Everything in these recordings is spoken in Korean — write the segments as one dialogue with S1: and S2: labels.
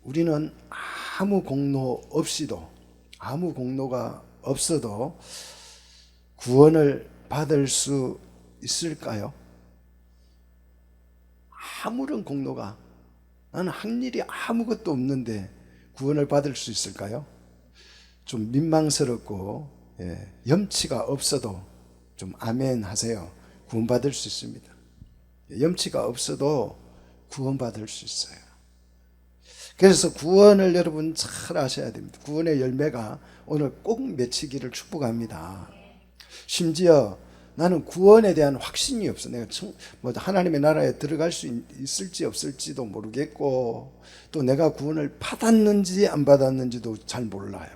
S1: 우리는 아무 공로가 없어도 구원을 받을 수 있을까요? 아무런 공로가, 나는 한 일이 아무것도 없는데 구원을 받을 수 있을까요? 좀 민망스럽고, 염치가 없어도 좀 아멘 하세요. 구원받을 수 있습니다. 염치가 없어도 구원받을 수 있어요. 그래서 구원을 여러분 잘 아셔야 됩니다. 구원의 열매가 오늘 꼭 맺히기를 축복합니다. 심지어 나는 구원에 대한 확신이 없어. 내가 하나님의 나라에 들어갈 수 있을지 없을지도 모르겠고, 또 내가 구원을 받았는지 안 받았는지도 잘 몰라요.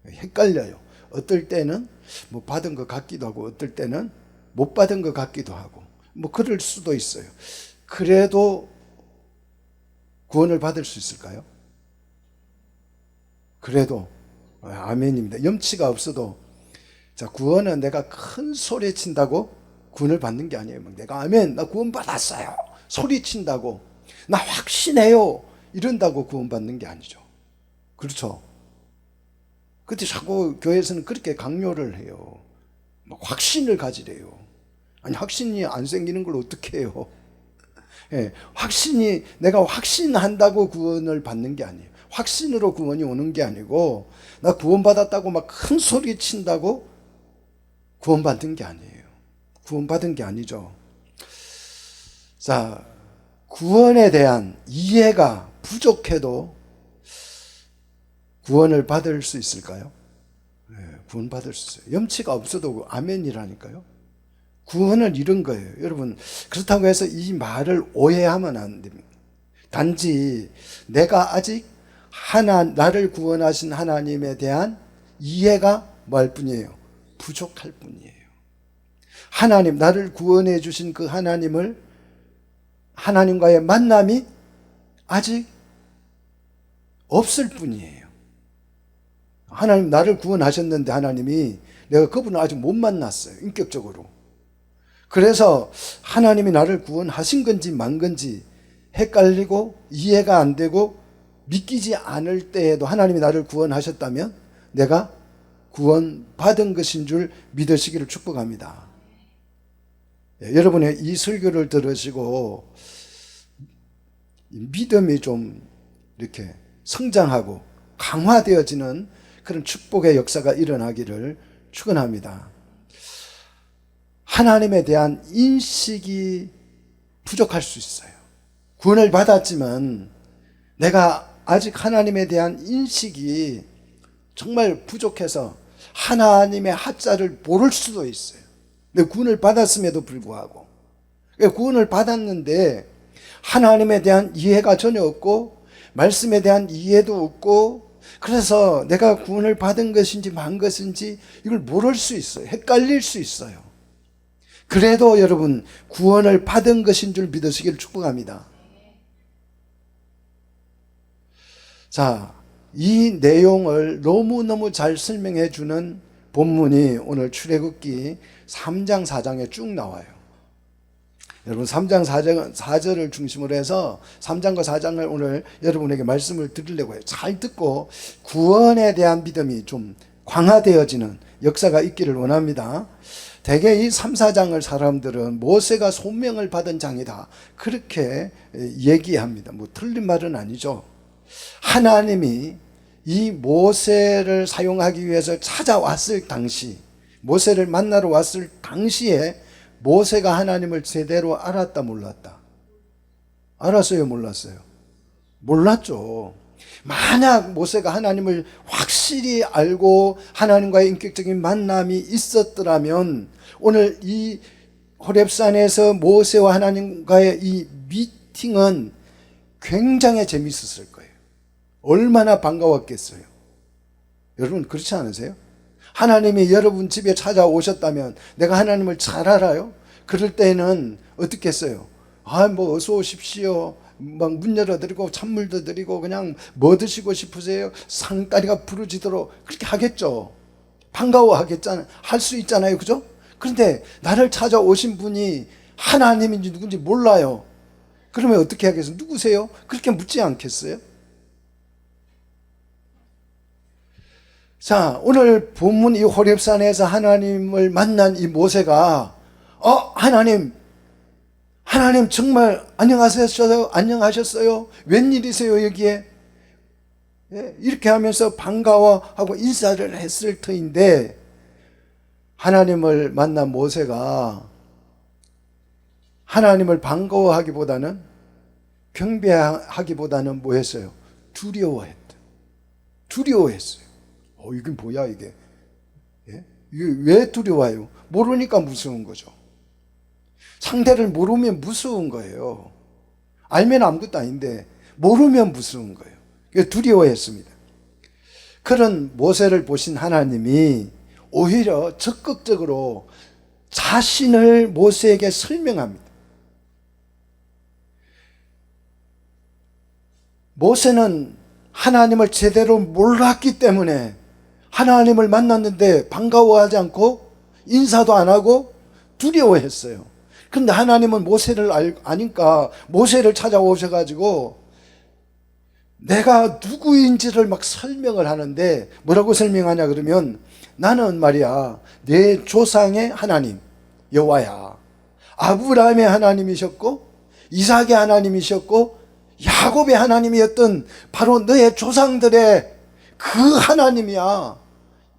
S1: 헷갈려요. 어떨 때는 받은 것 같기도 하고, 어떨 때는 못 받은 것 같기도 하고, 그럴 수도 있어요. 그래도 구원을 받을 수 있을까요? 그래도 아멘입니다. 염치가 없어도, 자, 구원은 내가 큰 소리 친다고 구원을 받는 게 아니에요. 내가 아멘, 나 구원 받았어요, 소리 친다고, 나 확신해요, 이런다고 구원 받는 게 아니죠. 그렇죠? 그때 자꾸 교회에서는 그렇게 강요를 해요. 확신을 가지래요. 아니, 확신이 안 생기는 걸 어떻게 해요? 내가 확신한다고 구원을 받는 게 아니에요. 확신으로 구원이 오는 게 아니고, 나 구원받았다고 막 큰 소리 친다고 구원받은 게 아니에요. 구원받은 게 아니죠. 자, 구원에 대한 이해가 부족해도 구원을 받을 수 있을까요? 구원받을 수 있어요. 염치가 없어도 아멘이라니까요. 구원은 이런 거예요. 여러분, 그렇다고 해서 이 말을 오해하면 안 됩니다. 단지 내가 아직 나를 구원하신 하나님에 대한 이해가 뭐할 뿐이에요? 부족할 뿐이에요. 하나님, 나를 구원해 주신 그 하나님과의 만남이 아직 없을 뿐이에요. 하나님, 나를 구원하셨는데 하나님이, 내가 그분을 아직 못 만났어요, 인격적으로. 그래서 하나님이 나를 구원하신 건지 만 건지 헷갈리고 이해가 안 되고 믿기지 않을 때에도 하나님이 나를 구원하셨다면 내가 구원받은 것인 줄 믿으시기를 축복합니다. 여러분의 이 설교를 들으시고 믿음이 좀 이렇게 성장하고 강화되어지는 그런 축복의 역사가 일어나기를 축원합니다. 하나님에 대한 인식이 부족할 수 있어요. 구원을 받았지만 내가 아직 하나님에 대한 인식이 정말 부족해서 하나님의 하자를 모를 수도 있어요. 근데 구원을 받았음에도 불구하고, 구원을 받았는데 하나님에 대한 이해가 전혀 없고 말씀에 대한 이해도 없고, 그래서 내가 구원을 받은 것인지 만 것인지 이걸 모를 수 있어요. 헷갈릴 수 있어요. 그래도 여러분, 구원을 받은 것인 줄 믿으시기를 축복합니다. 자, 이 내용을 너무너무 잘 설명해 주는 본문이 오늘 출애굽기 3장 4장에 쭉 나와요. 여러분, 3장 4절을 중심으로 해서 3장과 4장을 오늘 여러분에게 말씀을 드리려고 해요. 잘 듣고 구원에 대한 믿음이 좀 강화되어지는 역사가 있기를 원합니다. 대개 이 3, 4장을 사람들은 모세가 소명을 받은 장이다, 그렇게 얘기합니다. 틀린 말은 아니죠. 하나님이 이 모세를 사용하기 위해서 찾아왔을 당시, 모세를 만나러 왔을 당시에 모세가 하나님을 제대로 알았다 몰랐다? 알았어요, 몰랐어요? 몰랐죠. 만약 모세가 하나님을 확실히 알고 하나님과의 인격적인 만남이 있었더라면 오늘 이 호렙산에서 모세와 하나님과의 이 미팅은 굉장히 재밌었을 거예요. 얼마나 반가웠겠어요. 여러분, 그렇지 않으세요? 하나님이 여러분 집에 찾아오셨다면 내가 하나님을 잘 알아요? 그럴 때는 어떻게 했어요? 어서 오십시오, 문 열어드리고 찬물도 드리고 그냥 뭐 드시고 싶으세요? 상다리가 부러지도록 그렇게 하겠죠. 반가워하겠잖아요. 할 수 있잖아요. 그죠? 그런데 나를 찾아오신 분이 하나님인지 누군지 몰라요. 그러면 어떻게 하겠어요? 누구세요? 그렇게 묻지 않겠어요? 자, 오늘 본문 이 호렙산에서 하나님을 만난 이 모세가 하나님 정말 안녕하셨어요? 웬일이세요 여기에? 예, 이렇게 하면서 반가워하고 인사를 했을 터인데, 하나님을 만난 모세가 하나님을 반가워하기보다는, 경배하기보다는 뭐 했어요? 두려워했어요. 이게 뭐야 이게? 예? 이게 왜 두려워요? 모르니까 무서운 거죠. 상대를 모르면 무서운 거예요. 알면 아무것도 아닌데 모르면 무서운 거예요. 두려워했습니다. 그런 모세를 보신 하나님이 오히려 적극적으로 자신을 모세에게 설명합니다. 모세는 하나님을 제대로 몰랐기 때문에 하나님을 만났는데 반가워하지 않고 인사도 안 하고 두려워했어요. 그런데 하나님은 모세를 아니까 모세를 찾아오셔가지고 내가 누구인지를 막 설명을 하는데, 뭐라고 설명하냐 그러면, 나는 말이야 내 조상의 하나님 여호와야. 아브라함의 하나님이셨고 이삭의 하나님이셨고 야곱의 하나님이었던 바로 너의 조상들의 그 하나님이야.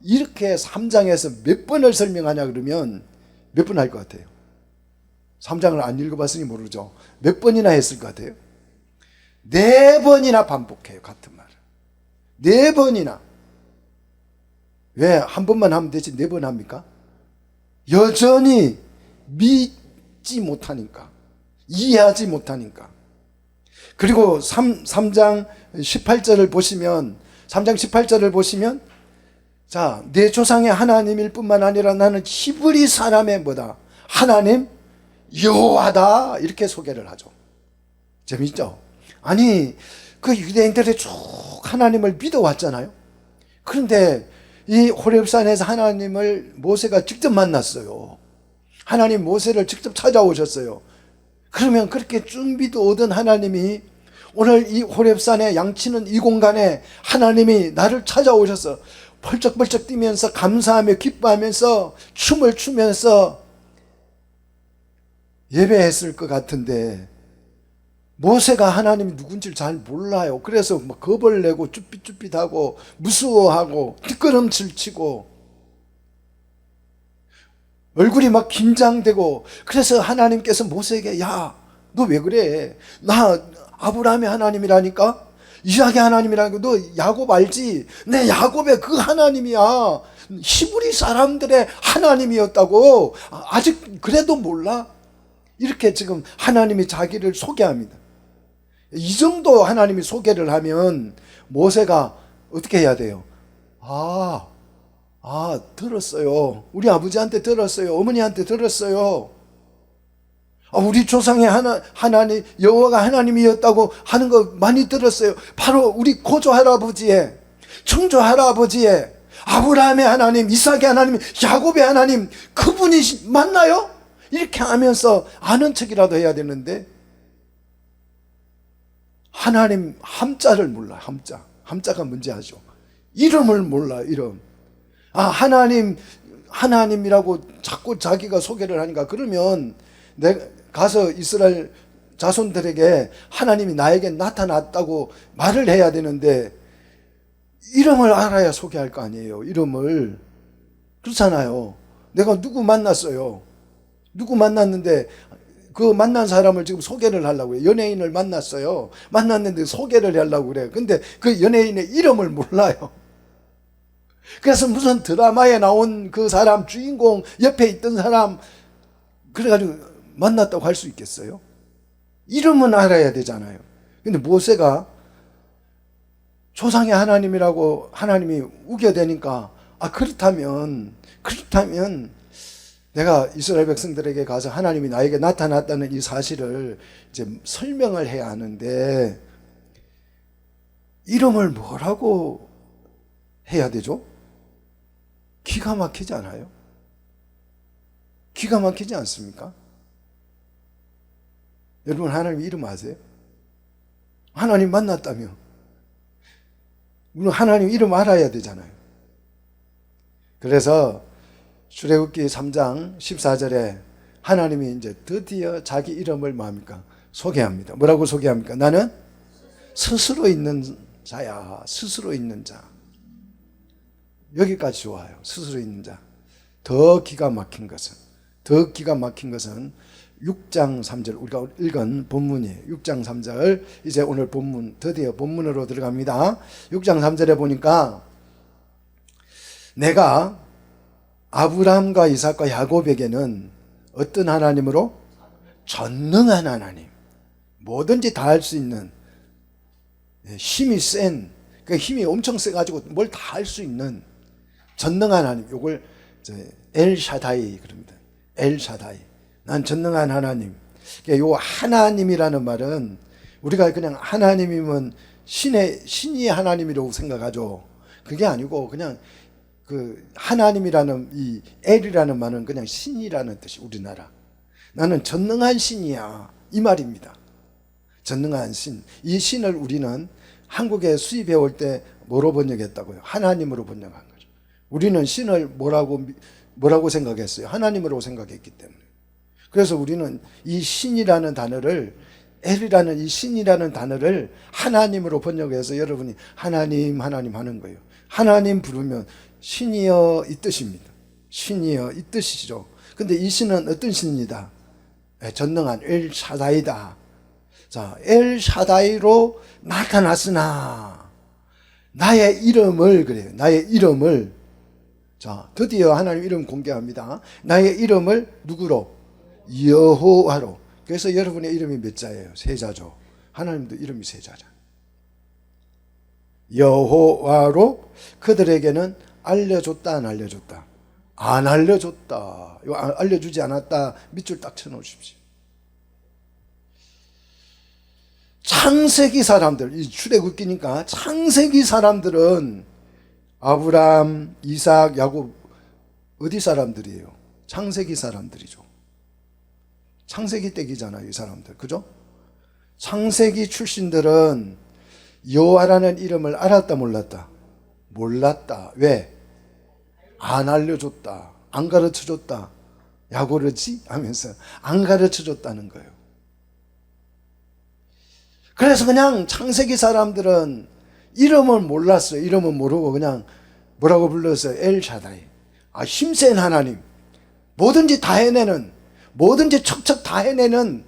S1: 이렇게 3장에서 몇 번을 설명하냐 그러면 몇 번 할 것 같아요? 3장을 안 읽어봤으니 모르죠. 몇 번이나 했을 것 같아요? 4번이나 반복해요, 같은 말을. 4번이나. 왜 한 번만 하면 되지 4번 합니까? 여전히 믿지 못하니까, 이해하지 못하니까. 그리고 3장 18절을 보시면, 3장 18절을 보시면, 자, 내 조상의 하나님일 뿐만 아니라 나는 히브리 사람의 뭐다? 하나님 여호와다. 이렇게 소개를 하죠. 재밌죠? 아니, 그 유대인들이 쭉 하나님을 믿어왔잖아요. 그런데 이 호렙산에서 하나님을 모세가 직접 만났어요. 하나님 모세를 직접 찾아오셨어요. 그러면 그렇게 쭉 믿어오던 하나님이 오늘 이 호렙산에 양치는 이 공간에 하나님이 나를 찾아오셔서 펄쩍펄쩍 뛰면서 감사하며 기뻐하면서 춤을 추면서 예배했을 것 같은데, 모세가 하나님이 누군지를 잘 몰라요. 그래서 막 겁을 내고 쭈삣쭈삣하고 무서워하고 뒷걸음질 치고 얼굴이 막 긴장되고, 그래서 하나님께서 모세에게 야, 너 왜 그래? 나 아브라함의 하나님이라니까? 이삭의 하나님이라니까? 너 야곱 알지? 내 야곱의 그 하나님이야. 히브리 사람들의 하나님이었다고. 아직 그래도 몰라? 이렇게 지금 하나님이 자기를 소개합니다. 이 정도 하나님이 소개를 하면 모세가 어떻게 해야 돼요? 들었어요. 우리 아버지한테 들었어요. 어머니한테 들었어요. 우리 조상의 하나님 여호와가 하나님이었다고 하는 거 많이 들었어요. 바로 우리 고조 할아버지의, 청조 할아버지의 아브라함의 하나님, 이삭의 하나님, 야곱의 하나님, 그분이 맞나요? 이렇게 하면서 아는 척이라도 해야 되는데, 하나님 함자를 몰라. 함자가 뭔지 아죠? 이름을 몰라. 이름. 하나님이라고 자꾸 자기가 소개를 하니까, 그러면 내가 가서 이스라엘 자손들에게 하나님이 나에게 나타났다고 말을 해야 되는데, 이름을 알아야 소개할 거 아니에요. 이름을. 그렇잖아요. 내가 누구 만났어요. 누구 만났는데 그 만난 사람을 지금 소개를 하려고 해요. 연예인을 만났어요. 만났는데 소개를 하려고 그래요. 근데 그 연예인의 이름을 몰라요. 그래서 무슨 드라마에 나온 그 사람, 주인공 옆에 있던 사람 그래가지고 만났다고 할 수 있겠어요? 이름은 알아야 되잖아요. 근데 모세가 조상의 하나님이라고 하나님이 우겨대니까, 그렇다면 내가 이스라엘 백성들에게 가서 하나님이 나에게 나타났다는 이 사실을 이제 설명을 해야 하는데, 이름을 뭐라고 해야 되죠? 기가 막히지 않아요? 기가 막히지 않습니까? 여러분, 하나님 이름 아세요? 하나님 만났다며. 우리는 하나님 이름 알아야 되잖아요. 그래서 출애굽기 3장 14절에 하나님이 이제 드디어 자기 이름을 뭡니까? 소개합니다. 뭐라고 소개합니까? 나는 스스로 있는 자야. 스스로 있는 자. 여기까지 좋아요. 스스로 있는 자. 더 기가 막힌 것은 6장 3절 우리가 읽은 본문이에요. 6장 3절 이제 오늘 본문 드디어 본문으로 들어갑니다. 6장 3절에 보니까 내가 아브라함과 이삭과 야곱에게는 어떤 하나님으로? 전능한 하나님, 뭐든지 다 할 수 있는, 힘이 센, 그 힘이 엄청 세가지고 뭘 다 할 수 있는 전능한 하나님. 요걸 엘샤다이 그럽니다. 엘샤다이. 난 전능한 하나님. 요 하나님이라는 말은 우리가 그냥 하나님이면 신이 하나님이라고 생각하죠. 그게 아니고 그냥 그 하나님이라는 이 엘이라는 말은 그냥 신이라는 뜻이 우리나라. 나는 전능한 신이야 이 말입니다. 전능한 신. 이 신을 우리는 한국에 수입해 올 때 뭐로 번역했다고요? 하나님으로 번역한 거죠. 우리는 신을 뭐라고 생각했어요? 하나님으로 생각했기 때문에. 그래서 우리는 이 신이라는 단어를 엘이라는 이 신이라는 단어를 하나님으로 번역해서 여러분이 하나님 하는 거예요. 하나님 부르면 신이여 이 뜻입니다. 신이여 이 뜻이죠. 근데 이 신은 어떤 신이다? 전능한 엘샤다이다. 자, 엘샤다이로 나타났으나 나의 이름을 그래요. 나의 이름을 자, 드디어 하나님 이름 공개합니다. 나의 이름을 누구로? 여호와로. 그래서 여러분의 이름이 몇 자예요? 세 자죠. 하나님도 이름이 세 자잖아요. 여호와로 그들에게는 알려줬다 안 알려줬다? 안 알려줬다. 이거 알려주지 않았다. 밑줄 딱 쳐놓으십시오. 창세기 사람들, 이 출애굽기니까 창세기 사람들은 아브람, 이삭, 야곱 어디 사람들이에요? 창세기 사람들이죠. 창세기 때기잖아요, 이 사람들. 그죠? 창세기 출신들은 여호와라는 이름을 알았다 몰랐다? 몰랐다. 왜? 안 알려줬다. 안 가르쳐줬다. 야고르지? 하면서 안 가르쳐줬다는 거예요. 그래서 그냥 창세기 사람들은 이름을 몰랐어요. 이름은 모르고 그냥 뭐라고 불렀어요? 엘샤다이. 힘센 하나님. 뭐든지 다 해내는, 뭐든지 척척 다 해내는,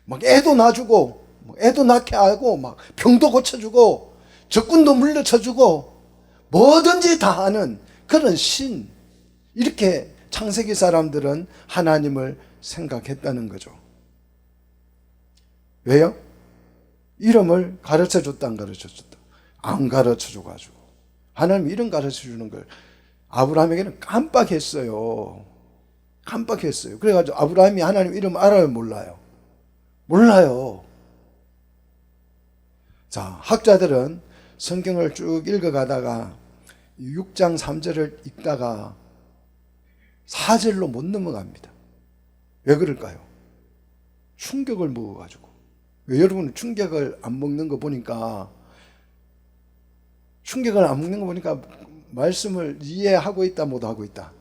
S1: 막 애도 낳아주고, 애도 낳게 하고, 막 병도 고쳐주고, 적군도 물려쳐주고, 뭐든지 다 하는 그런 신. 이렇게 창세기 사람들은 하나님을 생각했다는 거죠. 왜요? 이름을 가르쳐줬다 안 가르쳐줬다? 안 가르쳐줘가지고 하나님 이름 가르쳐주는 걸 아브라함에게는 깜빡했어요. 깜빡했어요. 그래가지고 아브라함이 하나님 이름 알아요 몰라요? 몰라요. 자, 학자들은 성경을 쭉 읽어가다가 6장 3절을 읽다가 4절로 못 넘어갑니다. 왜 그럴까요? 충격을 먹어가지고. 왜 여러분 충격을 안 먹는 거 보니까 말씀을 이해하고 있다 못하고 있다?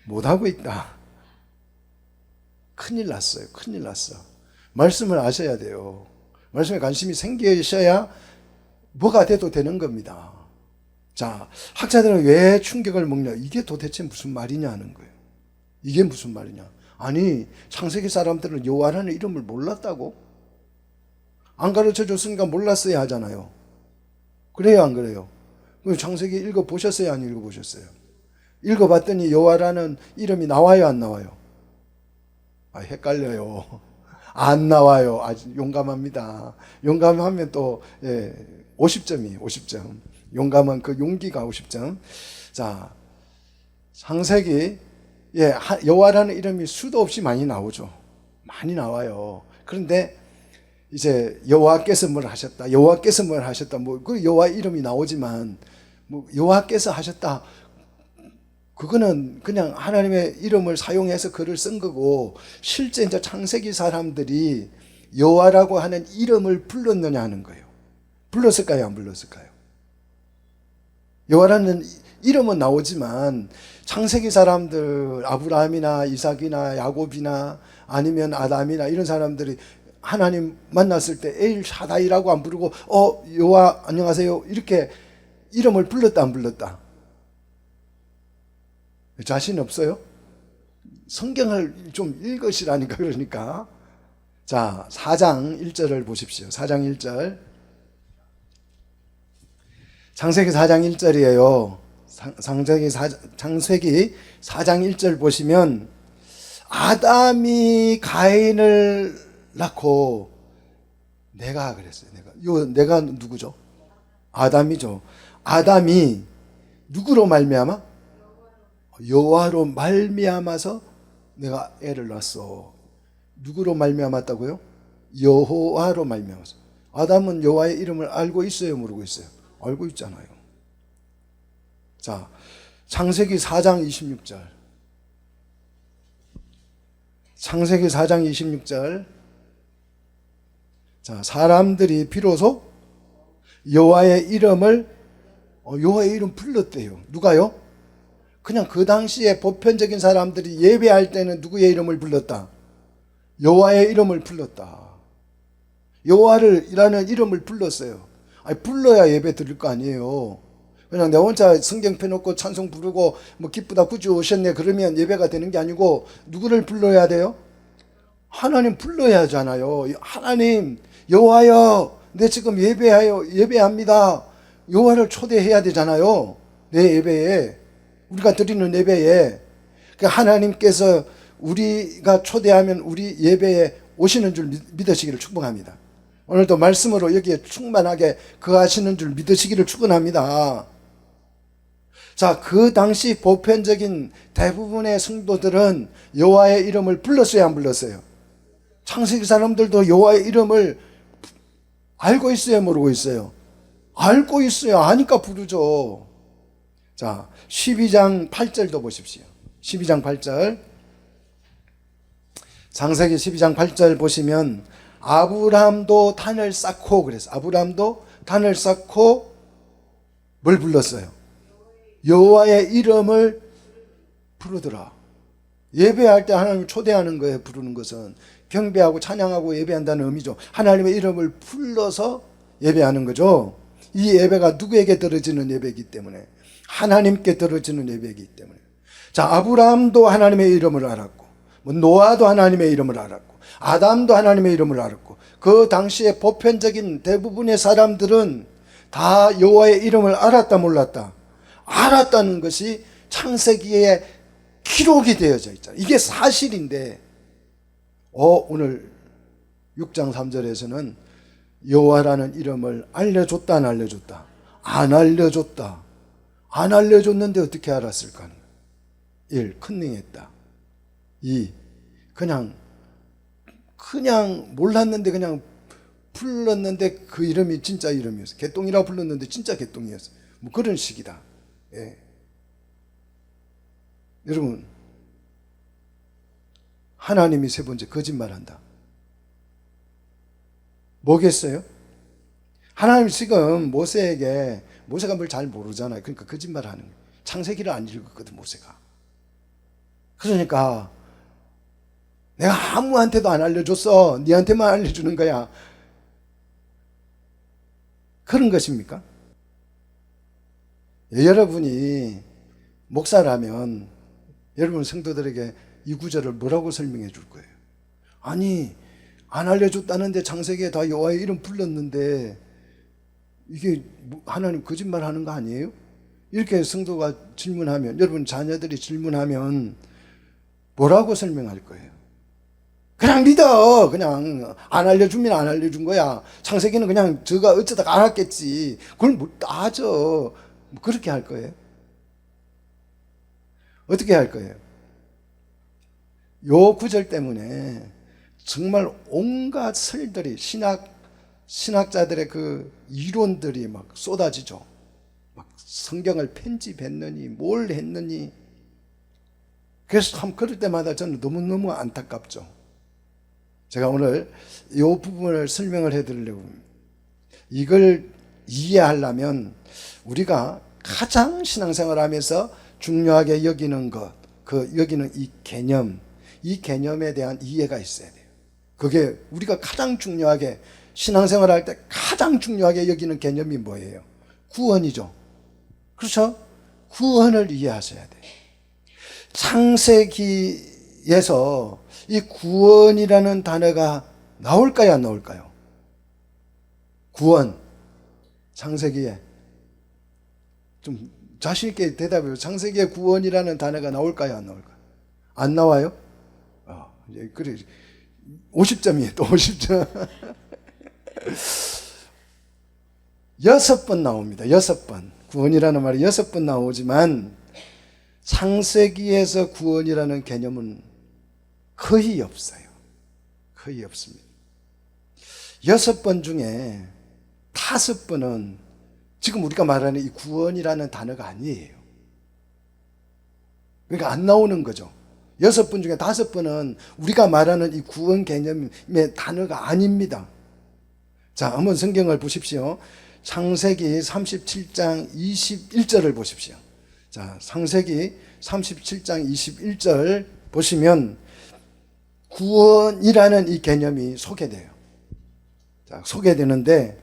S1: 못하고 있다. 큰일 났어요. 큰일 났어. 말씀을 아셔야 돼요. 말씀에 관심이 생기셔야 뭐가 돼도 되는 겁니다. 자, 학자들은 왜 충격을 먹냐? 이게 도대체 무슨 말이냐는 거예요. 이게 무슨 말이냐? 아니, 창세기 사람들은 여호와라는 이름을 몰랐다고? 안 가르쳐 줬으니까 몰랐어야 하잖아요. 그래요, 안 그래요? 창세기 읽어보셨어요, 안 읽어보셨어요? 읽어봤더니 여호와라는 이름이 나와요, 안 나와요? 헷갈려요. 안 나와요. 아주 용감합니다. 용감하면 또 50점이에요. 50점. 용감한 그 용기가 50점. 자, 창세기 여호와라는 이름이 수도 없이 많이 나오죠. 많이 나와요. 그런데 이제 여호와께서 뭘 하셨다. 여호와께서 뭘 하셨다. 그 여호와 이름이 나오지만 여호와께서 하셨다. 그거는 그냥 하나님의 이름을 사용해서 글을 쓴 거고 실제 이제 창세기 사람들이 여호와라고 하는 이름을 불렀느냐 하는 거예요. 불렀을까요? 안 불렀을까요? 여호와라는 이름은 나오지만 창세기 사람들, 아브라함이나 이삭이나 야곱이나 아니면 아담이나 이런 사람들이 하나님 만났을 때 에일 샤다이라고 안 부르고 여호와 안녕하세요 이렇게 이름을 불렀다 안 불렀다? 자신 없어요? 성경을 좀 읽으시라니까. 그러니까 자 4장 1절을 보십시오. 4장 1절, 창세기 4장 1절이에요. 창세기 4장 1절 보시면 아담이 가인을 낳고 내가 그랬어요. 내가 누구죠? 아담이죠. 아담이 누구로 말미암아? 여호와로 말미암아서 내가 애를 낳았어. 누구로 말미암았다고요? 여호와로 말미암아서. 아담은 여호와의 이름을 알고 있어요, 모르고 있어요? 알고 있잖아요. 자, 창세기 4장 26절. 창세기 4장 26절. 자, 사람들이 비로소 여호와의 이름 불렀대요. 누가요? 그냥 그 당시에 보편적인 사람들이 예배할 때는 누구의 이름을 불렀다? 여호와의 이름을 불렀다. 여호와라는 이름을 불렀어요. 아니, 불러야 예배 드릴 거 아니에요. 그냥 내 혼자 성경 펴놓고 찬송 부르고 뭐 기쁘다 구주 오셨네 그러면 예배가 되는 게 아니고 누구를 불러야 돼요? 하나님 불러야 하잖아요. 하나님, 여호와여, 내 지금 예배합니다. 여호와를 초대해야 되잖아요. 내 예배에, 우리가 드리는 예배에. 그러니까 하나님께서 우리가 초대하면 우리 예배에 오시는 줄 믿으시기를 축복합니다. 오늘도 말씀으로 여기에 충만하게 거하시는 줄 믿으시기를 축원합니다. 자, 그 당시 보편적인 대부분의 성도들은 여호와의 이름을 불렀어요, 안 불렀어요? 창세기 사람들도 여호와의 이름을 알고 있어요, 모르고 있어요? 알고 있어요. 아니까 부르죠. 자, 12장 8절도 보십시오. 12장 8절. 창세기 12장 8절 보시면 아브라함도 단을 쌓고 그랬어. 아브라함도 단을 쌓고 뭘 불렀어요? 여호와의 이름을 부르더라. 예배할 때 하나님을 초대하는 거예요. 부르는 것은 경배하고 찬양하고 예배한다는 의미죠. 하나님의 이름을 불러서 예배하는 거죠. 이 예배가 누구에게 들어지는 예배이기 때문에, 하나님께 들어지는 예배이기 때문에. 자, 아브라함도 하나님의 이름을 알았고, 노아도 하나님의 이름을 알았고, 아담도 하나님의 이름을 알았고, 그 당시에 보편적인 대부분의 사람들은 다 여호와의 이름을 알았다 몰랐다? 알았다는 것이 창세기에 기록이 되어져 있잖아요. 이게 사실인데 오늘 6장 3절에서는 여호와라는 이름을 알려줬다 안 알려줬다? 안 알려줬다. 안 알려줬는데 어떻게 알았을까? 1. 컨닝했다. 2. 그냥 몰랐는데 그냥 불렀는데 그 이름이 진짜 이름이었어. 개똥이라고 불렀는데 진짜 개똥이었어. 뭐 그런 식이다. 예. 여러분, 하나님이 세 번째 거짓말한다. 뭐겠어요? 하나님 지금 모세가 뭘 잘 모르잖아요. 그러니까 거짓말하는 거예요. 창세기를 안 읽었거든, 모세가. 그러니까 내가 아무한테도 안 알려줬어. 니한테만 알려주는 거야. 그런 것입니까? 여러분이 목사라면 여러분 성도들에게 이 구절을 뭐라고 설명해 줄 거예요? 아니, 안 알려줬다는데 창세기에 다 여호와의 이름 불렀는데 이게 하나님 거짓말 하는 거 아니에요? 이렇게 성도가 질문하면, 여러분 자녀들이 질문하면 뭐라고 설명할 거예요? 그냥 믿어. 그냥 안 알려주면 안 알려준 거야. 창세기는 그냥 저가 어쩌다가 알았겠지. 그걸 뭐 따져. 그렇게 할 거예요? 어떻게 할 거예요? 요 구절 때문에 정말 온갖 설들이, 신학자들의 그 이론들이 막 쏟아지죠. 막 성경을 편집했느니 뭘 했느니. 그래서 참 그럴 때마다 저는 너무너무 안타깝죠. 제가 오늘 이 부분을 설명을 해드리려고 합니다. 이걸 이해하려면 우리가 가장 신앙생활 하면서 중요하게 여기는 것, 여기는 이 개념, 이 개념에 대한 이해가 있어야 돼요. 그게 우리가 가장 중요하게 신앙생활 할 때 가장 중요하게 여기는 개념이 뭐예요? 구원이죠. 그렇죠? 구원을 이해하셔야 돼요. 창세기에서 이 구원이라는 단어가 나올까요, 안 나올까요? 구원. 창세기에. 좀 자신있게 대답해요. 창세기에 구원이라는 단어가 나올까요, 안 나올까요? 안 나와요? 그래. 50점이에요, 또 50점. 6번 나옵니다. 6번. 구원이라는 말이 6번 나오지만 창세기에서 구원이라는 개념은 거의 없어요. 거의 없습니다. 6번 중에 5번은 지금 우리가 말하는 이 구원이라는 단어가 아니에요. 그러니까 안 나오는 거죠. 6번 중에 5번은 우리가 말하는 이 구원 개념의 단어가 아닙니다. 자, 한번 성경을 보십시오. 창세기 37장 21절을 보십시오. 자, 창세기 37장 21절 보시면 구원이라는 이 개념이 소개돼요. 자, 소개되는데,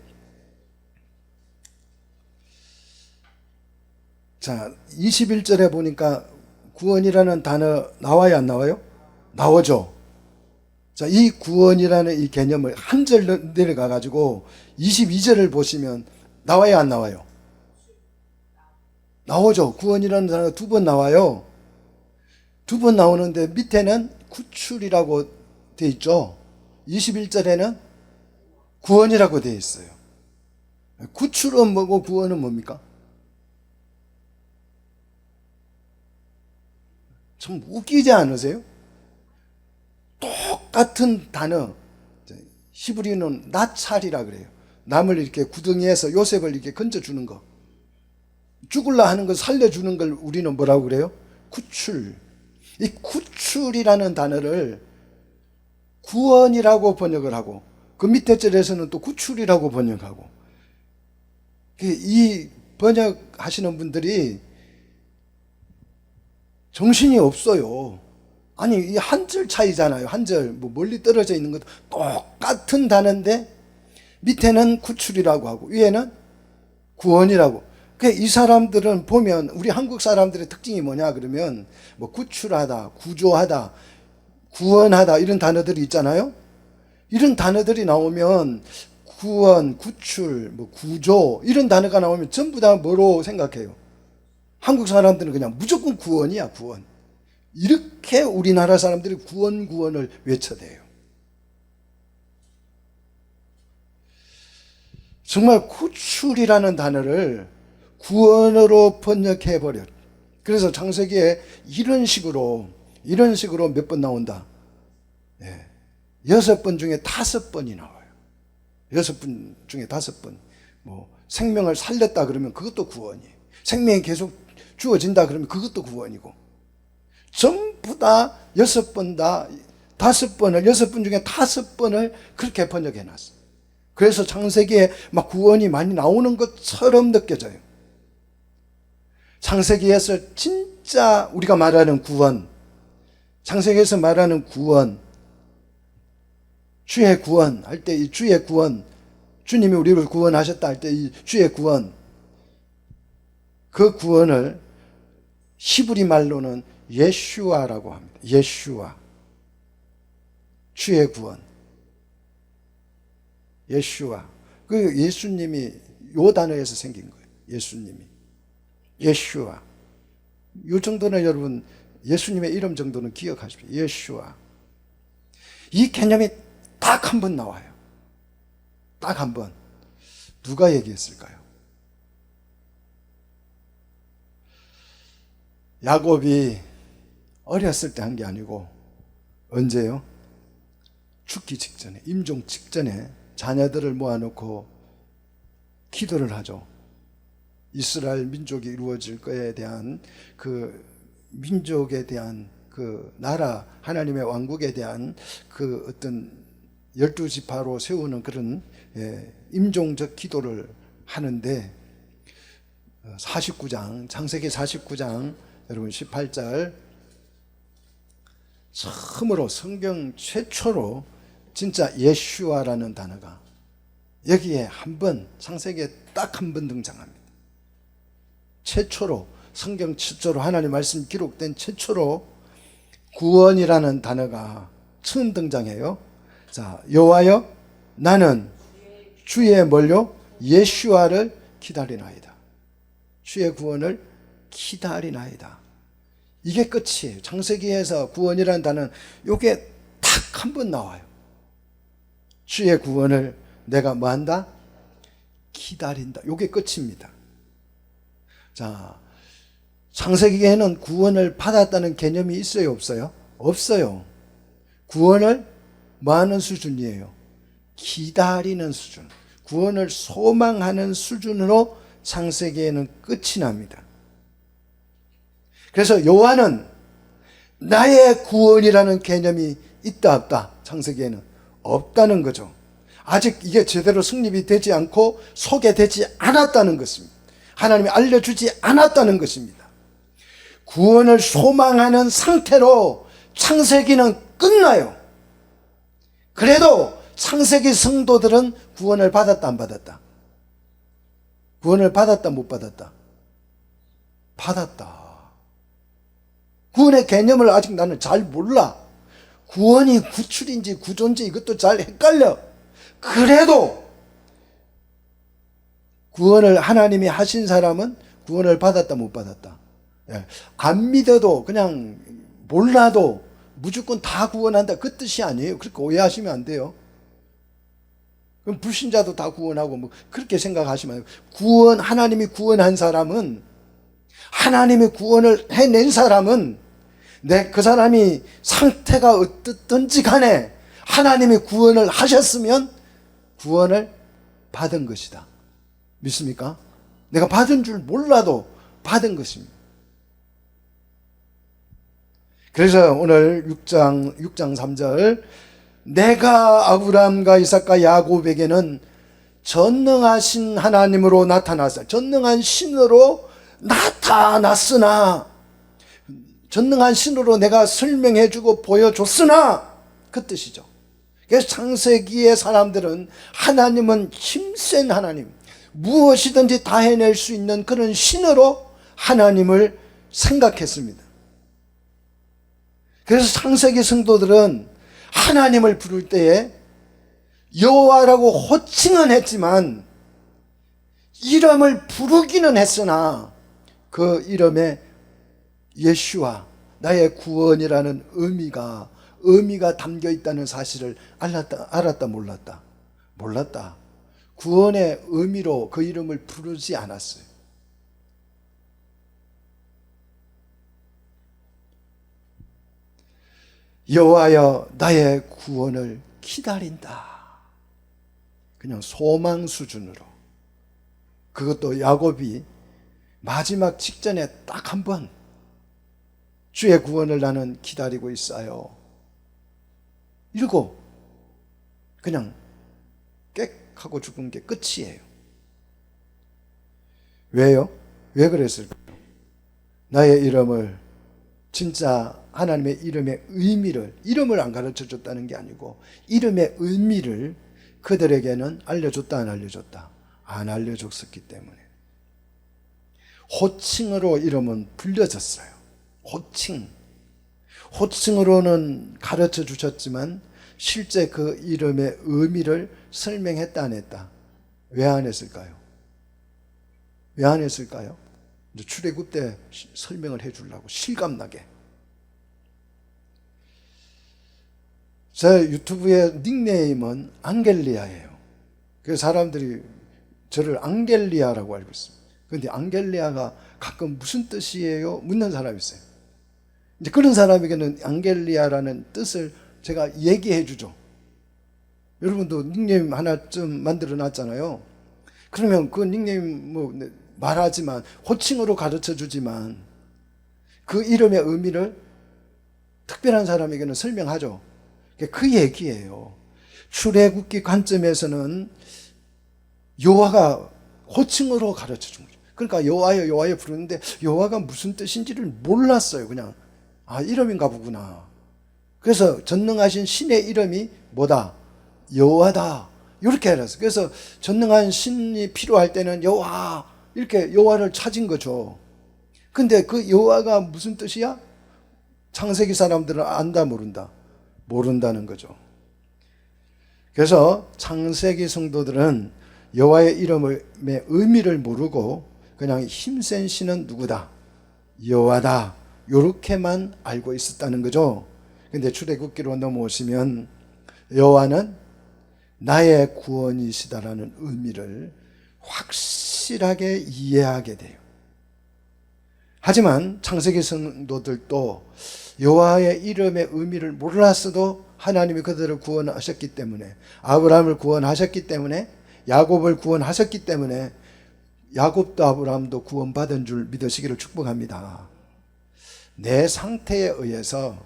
S1: 자, 21절에 보니까 구원이라는 단어 나와요, 안 나와요? 나오죠. 자, 이 구원이라는 이 개념을 한 절 내려가 가지고 22절을 보시면 나와요, 안 나와요? 나오죠. 구원이라는 단어가 2번 나와요. 2번 나오는데 밑에는 구출이라고 돼 있죠. 21절에는 구원이라고 돼 있어요. 구출은 뭐고 구원은 뭡니까? 참 웃기지 않으세요? 똑같은 단어, 히브리는 나찰이라 그래요. 남을 이렇게 구덩이에서 요셉을 이렇게 건져주는 거, 죽을라 하는 걸 살려주는 걸 우리는 뭐라고 그래요? 구출. 이 구출이라는 단어를 구원이라고 번역을 하고 그 밑에 절에서는 또 구출이라고 번역하고, 이 번역하시는 분들이 정신이 없어요. 아니, 이 한 절 차이잖아요. 한 절, 뭐 멀리 떨어져 있는 것도 똑같은 단어인데 밑에는 구출이라고 하고 위에는 구원이라고. 이 사람들은 보면, 우리 한국 사람들의 특징이 뭐냐 그러면 뭐 구출하다, 구조하다, 구원하다 이런 단어들이 있잖아요. 이런 단어들이 나오면 구원, 구출, 뭐 구조 이런 단어가 나오면 전부 다 뭐로 생각해요? 한국 사람들은 그냥 무조건 구원이야, 구원. 이렇게 우리나라 사람들이 구원을 외쳐대요. 정말 구출이라는 단어를 구원으로 번역해버려. 그래서 창세기에 이런 식으로 몇 번 나온다? 6번 중에 5번이 나와요. 6번 중에 5번. 뭐 생명을 살렸다 그러면 그것도 구원이에요. 생명이 계속 주어진다 그러면 그것도 구원이고. 전부 다 6번 다 5번을 6번 중에 5번을 그렇게 번역해 놨어요. 그래서 창세기에 막 구원이 많이 나오는 것처럼 느껴져요. 창세기에서 진짜 우리가 말하는 구원, 창세기에서 말하는 구원, 주의 구원 할 때 이 주의 구원, 주님이 우리를 구원하셨다 할 때 이 주의 구원, 그 구원을 히브리 말로는 예슈아라고 합니다. 예슈아. 주의 구원. 예슈아. 그 예수님이 요 단어에서 생긴 거예요. 예수님이. 예슈아. 요 정도는 여러분 예수님의 이름 정도는 기억하십시오. 예슈아. 이 개념이 딱 한 번 나와요. 딱 한 번. 누가 얘기했을까요? 야곱이 어렸을 때 한 게 아니고 언제요? 죽기 직전에, 임종 직전에 자녀들을 모아놓고 기도를 하죠. 이스라엘 민족이 이루어질 거에 대한 그 민족에 대한 그 나라, 하나님의 왕국에 대한 그 어떤 12지파로 세우는 그런 임종적 기도를 하는데 49장, 창세기 49장 여러분 18절 처음으로 성경 최초로 진짜 예슈아라는 단어가 여기에 한 번, 창세기에 딱 한 번 등장합니다. 최초로, 성경 최초로 하나님 말씀 기록된 최초로 구원이라는 단어가 처음 등장해요. 자, 여호와여 나는 주의 뭘요? 예슈아를 기다리나이다. 주의 구원을 기다리나이다. 이게 끝이에요. 창세기에서 구원이라는 단어는 이게 딱 한 번 나와요. 주의 구원을 내가 뭐한다? 기다린다. 이게 끝입니다. 자, 창세기에는 구원을 받았다는 개념이 있어요, 없어요? 없어요. 구원을 뭐하는 수준이에요? 기다리는 수준. 구원을 소망하는 수준으로 창세기에는 끝이 납니다. 그래서 요한은 나의 구원이라는 개념이 있다 없다? 창세기에는 없다는 거죠. 아직 이게 제대로 성립이 되지 않고 소개되지 않았다는 것입니다. 하나님이 알려주지 않았다는 것입니다. 구원을 소망하는 상태로 창세기는 끝나요. 그래도 창세기 성도들은 구원을 받았다 안 받았다? 구원을 받았다 못 받았다? 받았다. 구원의 개념을 아직 나는 잘 몰라. 구원이 구출인지 구조인지 이것도 잘 헷갈려. 그래도 구원을 하나님이 하신 사람은 구원을 받았다 못 받았다? 안 믿어도 그냥 몰라도 무조건 다 구원한다 그 뜻이 아니에요. 그렇게 오해하시면 안 돼요. 그럼 불신자도 다 구원하고 뭐 그렇게 생각하시면 안 돼요. 구원, 하나님이 구원한 사람은, 하나님이 구원을 해낸 사람은 그 사람이 상태가 어떻든지 간에 하나님이 구원을 하셨으면 구원을 받은 것이다. 믿습니까? 내가 받은 줄 몰라도 받은 것입니다. 그래서 오늘 6장 3절 내가 아브라함과 이삭과 야곱에게는 전능하신 하나님으로 나타났어요. 전능한 신으로 나타났으나, 전능한 신으로 내가 설명해주고 보여줬으나 그 뜻이죠. 그래서 창세기의 사람들은 하나님은 힘센 하나님, 무엇이든지 다 해낼 수 있는 그런 신으로 하나님을 생각했습니다. 그래서 창세기 성도들은 하나님을 부를 때에 여호와라고 호칭은 했지만 이름을 부르기는 했으나 그 이름에 예슈아, 나의 구원이라는 의미가 담겨 있다는 사실을 알았다 몰랐다? 몰랐다. 구원의 의미로 그 이름을 부르지 않았어요. 여호와여 나의 구원을 기다린다. 그냥 소망 수준으로. 그것도 야곱이 마지막 직전에 딱 한 번 주의 구원을 나는 기다리고 있어요. 이러고 그냥 꽥하고 죽은 게 끝이에요. 왜요? 왜 그랬을까요? 나의 이름을, 진짜 하나님의 이름의 의미를, 이름을 안 가르쳐 줬다는 게 아니고 이름의 의미를 그들에게는 알려줬다 안 알려줬다? 안 알려줬었기 때문에 호칭으로 이름은 불려졌어요. 호칭으로는 가르쳐 주셨지만 실제 그 이름의 의미를 설명했다 안 했다? 왜 안 했을까요? 왜 안 했을까요? 이제 출애굽 때 설명을 해주려고 실감나게. 제 유튜브의 닉네임은 앙겔리아예요. 그래서 사람들이 저를 앙겔리아라고 알고 있습니다. 그런데 앙겔리아가 가끔 무슨 뜻이에요? 묻는 사람이 있어요. 이제 그런 사람에게는 앙겔리아라는 뜻을 제가 얘기해 주죠. 여러분도 닉네임 하나쯤 만들어 놨잖아요. 그러면 그 닉네임 뭐 말하지만 호칭으로 가르쳐 주지만 그 이름의 의미를 특별한 사람에게는 설명하죠. 그 얘기예요. 출애굽기 관점에서는 여호와가 호칭으로 가르쳐 준 거죠. 그러니까 여호와여 여호와여 부르는데 여호와가 무슨 뜻인지를 몰랐어요. 그냥 이름인가 보구나. 그래서 전능하신 신의 이름이 뭐다? 여호와다. 이렇게 알았어요. 그래서 전능한 신이 필요할 때는 여호와 이렇게 여호와를 찾은 거죠. 근데 그 여호와가 무슨 뜻이야? 창세기 사람들은 안다 모른다? 모른다는 거죠. 그래서 창세기 성도들은 여호와의 이름의 의미를 모르고 그냥 힘센 신은 누구다? 여호와다. 이렇게만 알고 있었다는 거죠. 근데 출애굽기로 넘어오시면 여호와는 나의 구원이시다라는 의미를 확실하게 이해하게 돼요. 하지만 창세기 성도들도 여호와의 이름의 의미를 몰랐어도 하나님이 그들을 구원하셨기 때문에, 아브라함을 구원하셨기 때문에, 야곱을 구원하셨기 때문에 야곱도 아브라함도 구원받은 줄 믿으시기를 축복합니다. 내 상태에 의해서,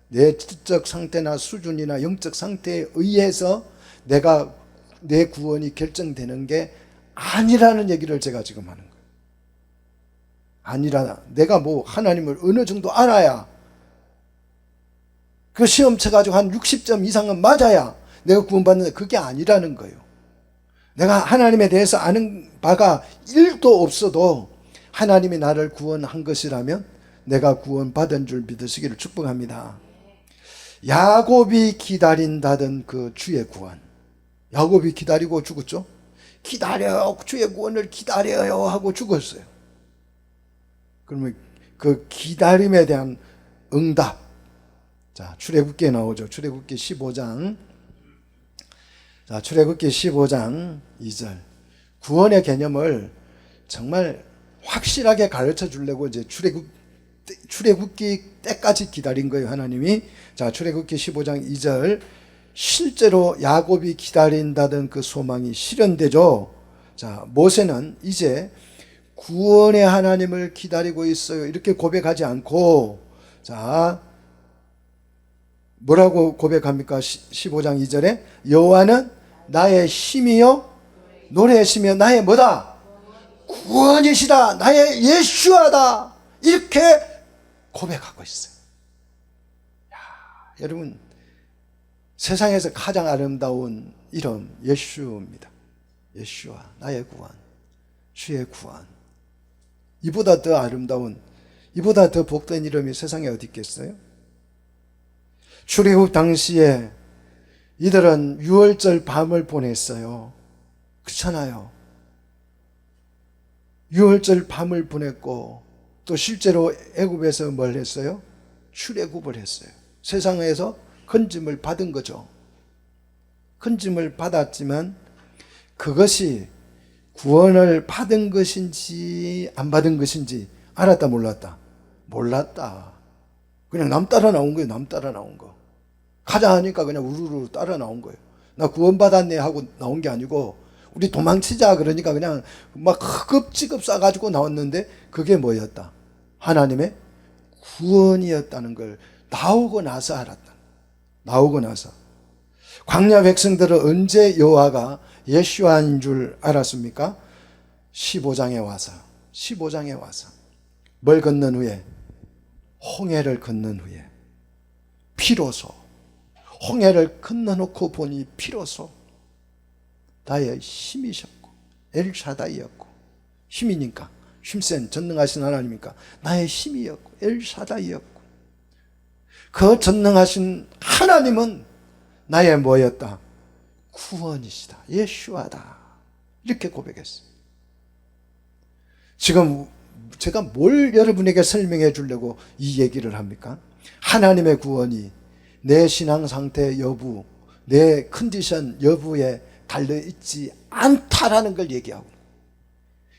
S1: 내 지적 상태나 수준이나 영적 상태에 의해서 내 구원이 결정되는 게 아니라는 얘기를 제가 지금 하는 거예요. 아니라 내가 하나님을 어느 정도 알아야, 그 시험 쳐가지고 한 60점 이상은 맞아야 내가 구원받는데 그게 아니라는 거예요. 내가 하나님에 대해서 아는 바가 1도 없어도 하나님이 나를 구원한 것이라면 내가 구원받은 줄 믿으시기를 축복합니다. 야곱이 기다린다던 그 주의 구원. 야곱이 기다리고 죽었죠. 기다려, 주의 구원을 기다려요 하고 죽었어요. 그러면 그 기다림에 대한 응답. 자, 출애굽기에 나오죠. 출애굽기 15장. 자, 출애굽기 15장 2절. 구원의 개념을 정말 확실하게 가르쳐 주려고 이제 출애굽기 때까지 기다린 거예요, 하나님이. 자, 출애굽기 15장 2절. 실제로 야곱이 기다린다던 그 소망이 실현되죠. 자, 모세는 이제 구원의 하나님을 기다리고 있어요. 이렇게 고백하지 않고, 자, 뭐라고 고백합니까? 15장 2절에 여호와는 나의 힘이요 노래시며 나의 뭐다? 구원이시다. 나의 예수아다. 이렇게 고백하고 있어요. 야, 여러분, 세상에서 가장 아름다운 이름 예수입니다. 예수아, 나의 구원, 주의 구원. 이보다 더 아름다운, 이보다 더 복된 이름이 세상에 어디 있겠어요? 출애굽 당시에 이들은 유월절 밤을 보냈어요. 그렇잖아요. 유월절 밤을 보냈고 또 실제로 애굽에서 뭘 했어요? 출애굽을 했어요. 세상에서 건짐을 받은 거죠. 건짐을 받았지만 그것이 구원을 받은 것인지 안 받은 것인지 알았다 몰랐다? 몰랐다. 그냥 남 따라 나온 거예요. 남 따라 나온 거. 가자 하니까 그냥 우르르 따라 나온 거예요. 나 구원받았네 하고 나온 게 아니고 우리 도망치자 그러니까 그냥 막 허겁지겁 싸가지고 나왔는데 그게 뭐였다? 하나님의 구원이었다는 걸 나오고 나서 알았다. 나오고 나서. 광야 백성들은 언제 여호와가 예수아인 줄 알았습니까? 15장에 와서 뭘 건넌 후에? 홍해를 건넌 후에 비로소 홍해를 건너놓고 보니 비로소 나의 힘이셨고 엘샤다이였고, 힘이니까 힘센 전능하신 하나님이니까 나의 힘이었고 엘샤다이였고, 그 전능하신 하나님은 나의 뭐였다? 구원이시다. 예수아다. 이렇게 고백했어요. 지금 제가 뭘 여러분에게 설명해 주려고 이 얘기를 합니까? 하나님의 구원이 내 신앙 상태 여부, 내 컨디션 여부에 달려있지 않다라는 걸 얘기하고,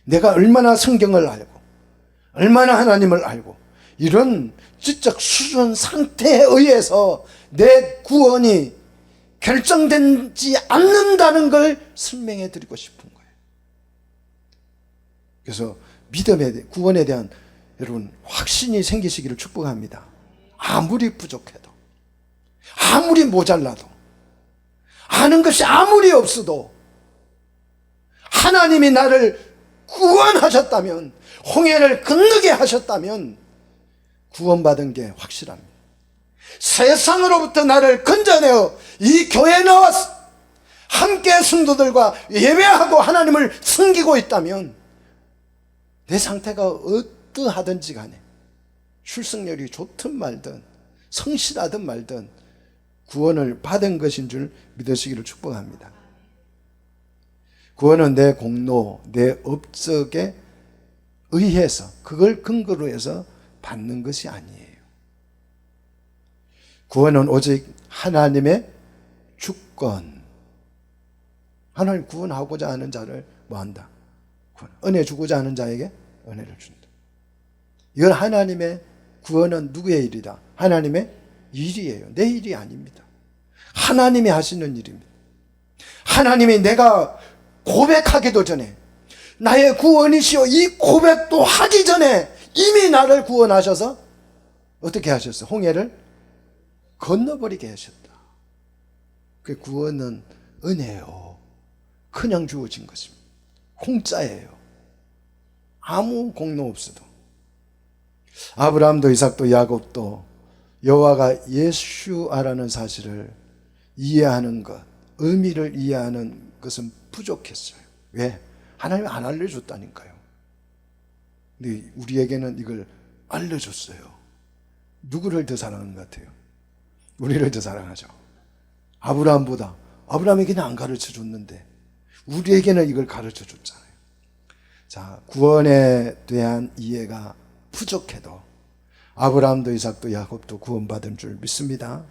S1: 내가 얼마나 성경을 알고 얼마나 하나님을 알고 이런 지적 수준 상태에 의해서 내 구원이 결정되지 않는다는 걸 설명해 드리고 싶은 거예요. 그래서 믿음에, 구원에 대한 여러분 확신이 생기시기를 축복합니다. 아무리 부족해도, 아무리 모자라도, 아는 것이 아무리 없어도 하나님이 나를 구원하셨다면, 홍해를 건너게 하셨다면 구원받은 게 확실합니다. 세상으로부터 나를 건져내어 이 교회에 나와서 함께 성도들과 예배하고 하나님을 섬기고 있다면 내 상태가 어떠하든지 간에 출석률이 좋든 말든 성실하든 말든 구원을 받은 것인 줄 믿으시기를 축복합니다. 구원은 내 공로, 내 업적에 의해서, 그걸 근거로 해서 받는 것이 아니에요. 구원은 오직 하나님의 주권. 하나님 구원하고자 하는 자를 뭐한다? 은혜 주고자 하는 자에게 은혜를 준다. 이건 하나님의 구원은 누구의 일이다? 하나님의 일이에요. 내 일이 아닙니다. 하나님이 하시는 일입니다. 하나님이 내가 고백하기도 전에, 나의 구원이시여 이 고백도 하기 전에 이미 나를 구원하셔서 어떻게 하셨어요? 홍해를 건너버리게 하셨다. 그 구원은 은혜요. 그냥 주어진 것입니다. 공짜예요. 아무 공로 없어도. 아브라함도 이삭도 야곱도 여호와가 예수아라는 사실을 이해하는 것, 의미를 이해하는 것은 부족했어요. 왜? 하나님이 안 알려줬다니까요. 근데 우리에게는 이걸 알려줬어요. 누구를 더 사랑하는 것 같아요? 우리를 더 사랑하죠. 아브라함보다. 아브라함에게는 안 가르쳐 줬는데 우리에게는 이걸 가르쳐 줬잖아요. 자, 구원에 대한 이해가 부족해도 아브라함도 이삭도 야곱도 구원받은 줄 믿습니다.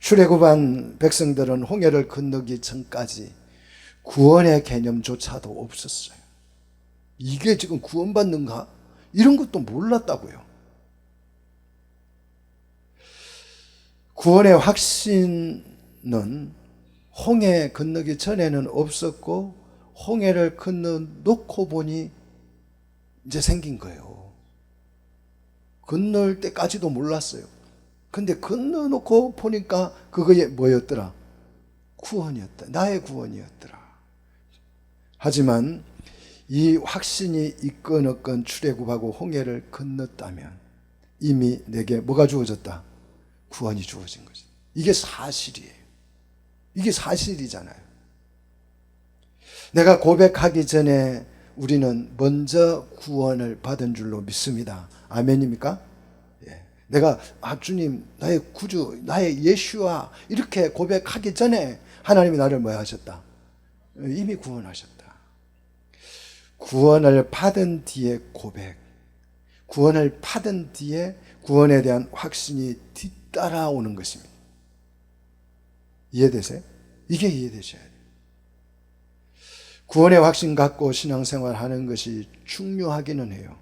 S1: 출애굽한 백성들은 홍해를 건너기 전까지 구원의 개념조차도 없었어요. 이게 지금 구원받는가? 이런 것도 몰랐다고요. 구원의 확신은 홍해 건너기 전에는 없었고 홍해를 건너놓고 보니 이제 생긴 거예요. 건널 때까지도 몰랐어요. 근데 건너놓고 보니까 그거에 뭐였더라? 구원이었다. 나의 구원이었더라. 하지만 이 확신이 있건 없건 출애굽하고 홍해를 건넜다면 이미 내게 뭐가 주어졌다? 구원이 주어진 거지. 이게 사실이에요. 이게 사실이잖아요. 내가 고백하기 전에 우리는 먼저 구원을 받은 줄로 믿습니다. 아멘입니까? 예. 내가 주님 나의 구주 나의 예수와 이렇게 고백하기 전에 하나님이 나를 뭐 하셨다? 이미 구원하셨다. 구원을 받은 뒤에 고백, 구원을 받은 뒤에 구원에 대한 확신이 뒤따라오는 것입니다. 이해되세요? 이게 이해되셔야 돼요. 구원의 확신 갖고 신앙생활 하는 것이 중요하기는 해요.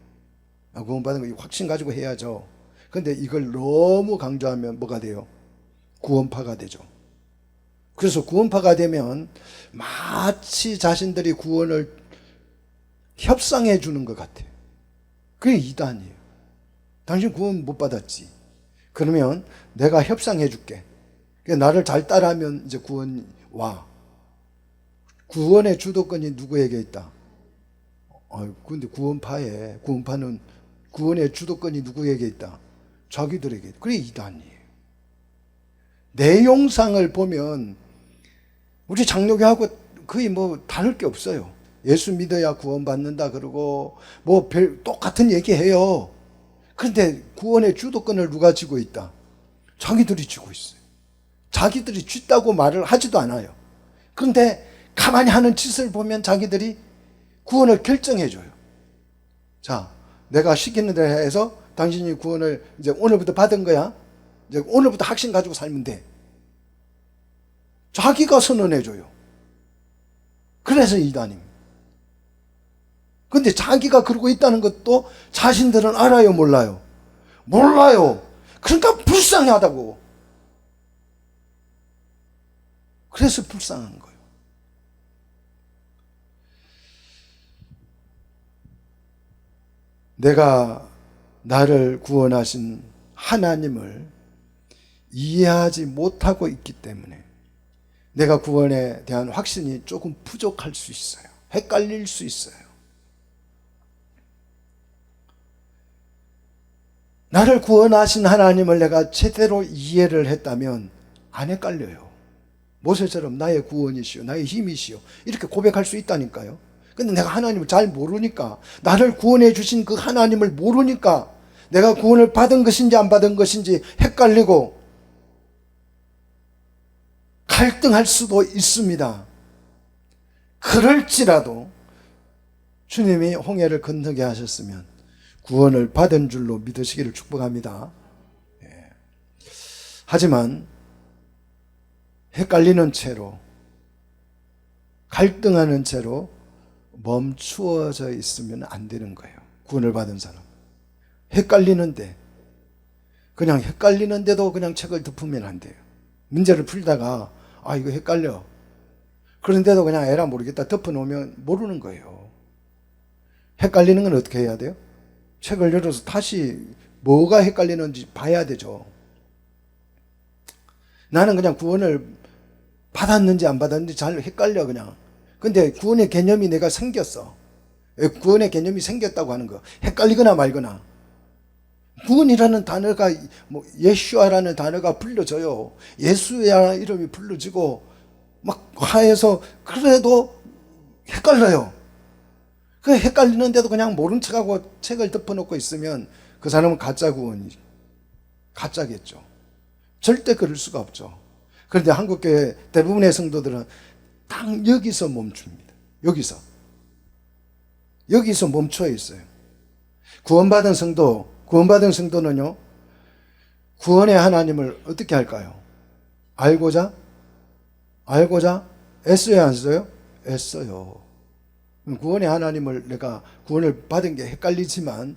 S1: 구원받은 거 확신 가지고 해야죠. 그런데 이걸 너무 강조하면 뭐가 돼요? 구원파가 되죠. 그래서 구원파가 되면 마치 자신들이 구원을 협상해 주는 것 같아요. 그게 이단이에요. 당신 구원 못 받았지. 그러면 내가 협상해 줄게. 나를 잘 따라하면 이제 구원이 와. 구원의 주도권이 누구에게 있다? 근데 구원파는 구원의 주도권이 누구에게 있다? 자기들에게. 그게 이단이에요. 내용상을 보면 우리 장로교하고 거의 뭐 다를 게 없어요. 예수 믿어야 구원받는다 그러고 뭐 똑같은 얘기해요. 그런데 구원의 주도권을 누가 쥐고 있다? 자기들이 쥐고 있어요. 자기들이 쥐다고 말을 하지도 않아요. 그런데 가만히 하는 짓을 보면 자기들이 구원을 결정해줘요. 자, 내가 시키는 대로 해서 당신이 구원을 이제 오늘부터 받은 거야. 이제 오늘부터 확신 가지고 살면 돼. 자기가 선언해줘요. 그래서 이단입니다. 근데 자기가 그러고 있다는 것도 자신들은 알아요, 몰라요? 몰라요. 그러니까 불쌍하다고. 그래서 불쌍한 거예요. 내가 나를 구원하신 하나님을 이해하지 못하고 있기 때문에 내가 구원에 대한 확신이 조금 부족할 수 있어요. 헷갈릴 수 있어요. 나를 구원하신 하나님을 내가 제대로 이해를 했다면 안 헷갈려요. 모세처럼 나의 구원이시오, 나의 힘이시오, 이렇게 고백할 수 있다니까요. 근데 내가 하나님을 잘 모르니까, 나를 구원해 주신 그 하나님을 모르니까 내가 구원을 받은 것인지 안 받은 것인지 헷갈리고 갈등할 수도 있습니다. 그럴지라도 주님이 홍해를 건너게 하셨으면 구원을 받은 줄로 믿으시기를 축복합니다. 하지만 헷갈리는 채로, 갈등하는 채로 멈추어져 있으면 안 되는 거예요. 구원을 받은 사람. 헷갈리는데, 그냥 헷갈리는데도 그냥 책을 덮으면 안 돼요. 문제를 풀다가 이거 헷갈려, 그런데도 그냥 에라 모르겠다 덮어놓으면 모르는 거예요. 헷갈리는 건 어떻게 해야 돼요? 책을 열어서 다시 뭐가 헷갈리는지 봐야 되죠. 나는 그냥 구원을 받았는지 안 받았는지 잘 헷갈려 그냥. 근데 구원의 개념이 내가 생겼어. 구원의 개념이 생겼다고 하는 거, 헷갈리거나 말거나. 구원이라는 단어가, 예수아라는 단어가 불려져요. 예수라는 이름이 불려지고 막 하에서, 그래도 헷갈려요. 그 헷갈리는데도 그냥 모른 척하고 책을 덮어놓고 있으면 그 사람은 가짜 구원이, 가짜겠죠. 절대 그럴 수가 없죠. 그런데 한국교회 대부분의 성도들은 딱 여기서 멈춥니다. 여기서 멈춰 있어요. 구원받은 성도는요, 구원의 하나님을 어떻게 할까요? 알고자 애써야 안 써요? 애써요. 구원의 하나님을, 내가 구원을 받은 게 헷갈리지만,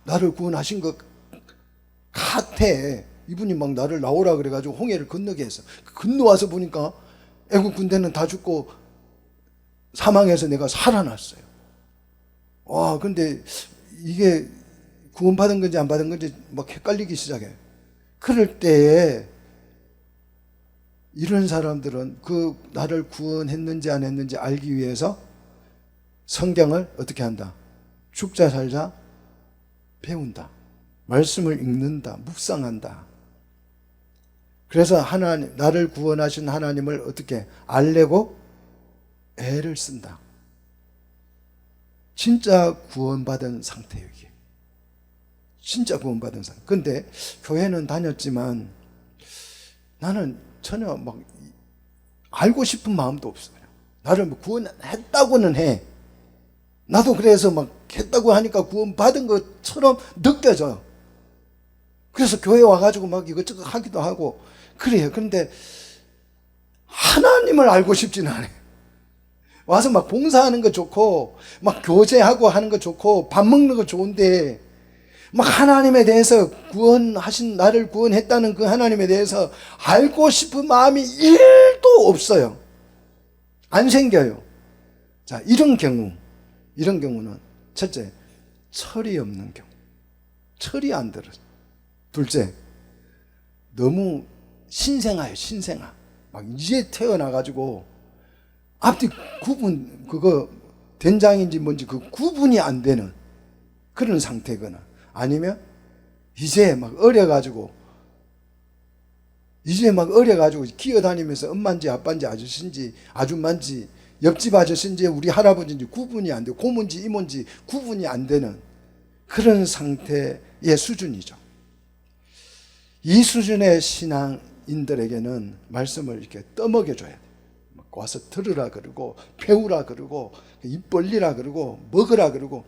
S1: 나를 구원하신 것 같아. 이분이 막 나를 나오라 그래가지고 홍해를 건너게 했어. 건너와서 보니까 애국 군대는 다 죽고 사망해서 내가 살아났어요. 근데 이게 구원받은 건지 안 받은 건지 막 헷갈리기 시작해. 그럴 때에 이런 사람들은 그 나를 구원했는지 안 했는지 알기 위해서 성경을 어떻게 한다? 죽자 살자 배운다. 말씀을 읽는다. 묵상한다. 그래서 나를 구원하신 하나님을 어떻게 알려고 애를 쓴다. 진짜 구원받은 상태예요, 이게. 진짜 구원받은 상태. 근데 교회는 다녔지만 나는 전혀 막 알고 싶은 마음도 없어요. 나를 구원했다고는 해. 나도 그래서 막 했다고 하니까 구원받은 것처럼 느껴져요. 그래서 교회 와가지고 막 이것저것 하기도 하고 그래요. 그런데 하나님을 알고 싶지는 않아요. 와서 막 봉사하는 거 좋고 막 교제하고 하는 거 좋고 밥 먹는 거 좋은데, 막 하나님에 대해서, 나를 구원했다는 그 하나님에 대해서 알고 싶은 마음이 1도 없어요. 안 생겨요. 자, 이런 경우는 첫째, 철이 없는 경우. 철이 안 들어요. 둘째, 너무 신생아예요. 막 이제 태어나가지고 앞뒤 된장인지 뭔지 구분이 안 되는 그런 상태거나, 아니면 이제 막 어려가지고 기어다니면서 엄마인지 아빠인지 아저씨인지 아줌마인지 옆집 아저씨인지 우리 할아버지인지 구분이 안 되고, 고모인지 이모인지 구분이 안 되는 그런 상태의 수준이죠. 이 수준의 신앙인들에게는 말씀을 이렇게 떠먹여줘야 돼요. 와서 들으라 그러고, 배우라 그러고, 입 벌리라 그러고, 먹으라 그러고.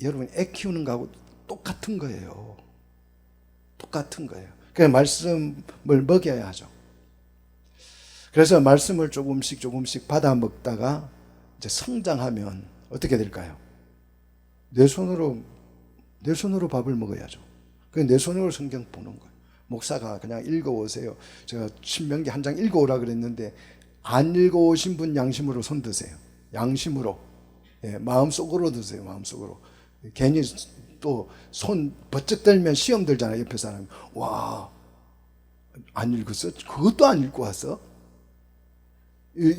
S1: 여러분, 애 키우는 거하고 똑같은 거예요. 그래서 말씀을 먹여야 하죠. 그래서 말씀을 조금씩 받아 먹다가 이제 성장하면 어떻게 될까요? 내 손으로 밥을 먹어야죠. 그래서 내 손으로 성경 보는 거예요. 목사가 그냥 읽어오세요. 제가 신명기 한 장 읽어오라 그랬는데, 안 읽어오신 분 양심으로 손 드세요. 양심으로. 마음속으로 드세요. 마음속으로. 괜히 또 손 버쩍 들면 시험 들잖아요. 옆에 사람이. 와, 안 읽었어? 그것도 안 읽고 왔어?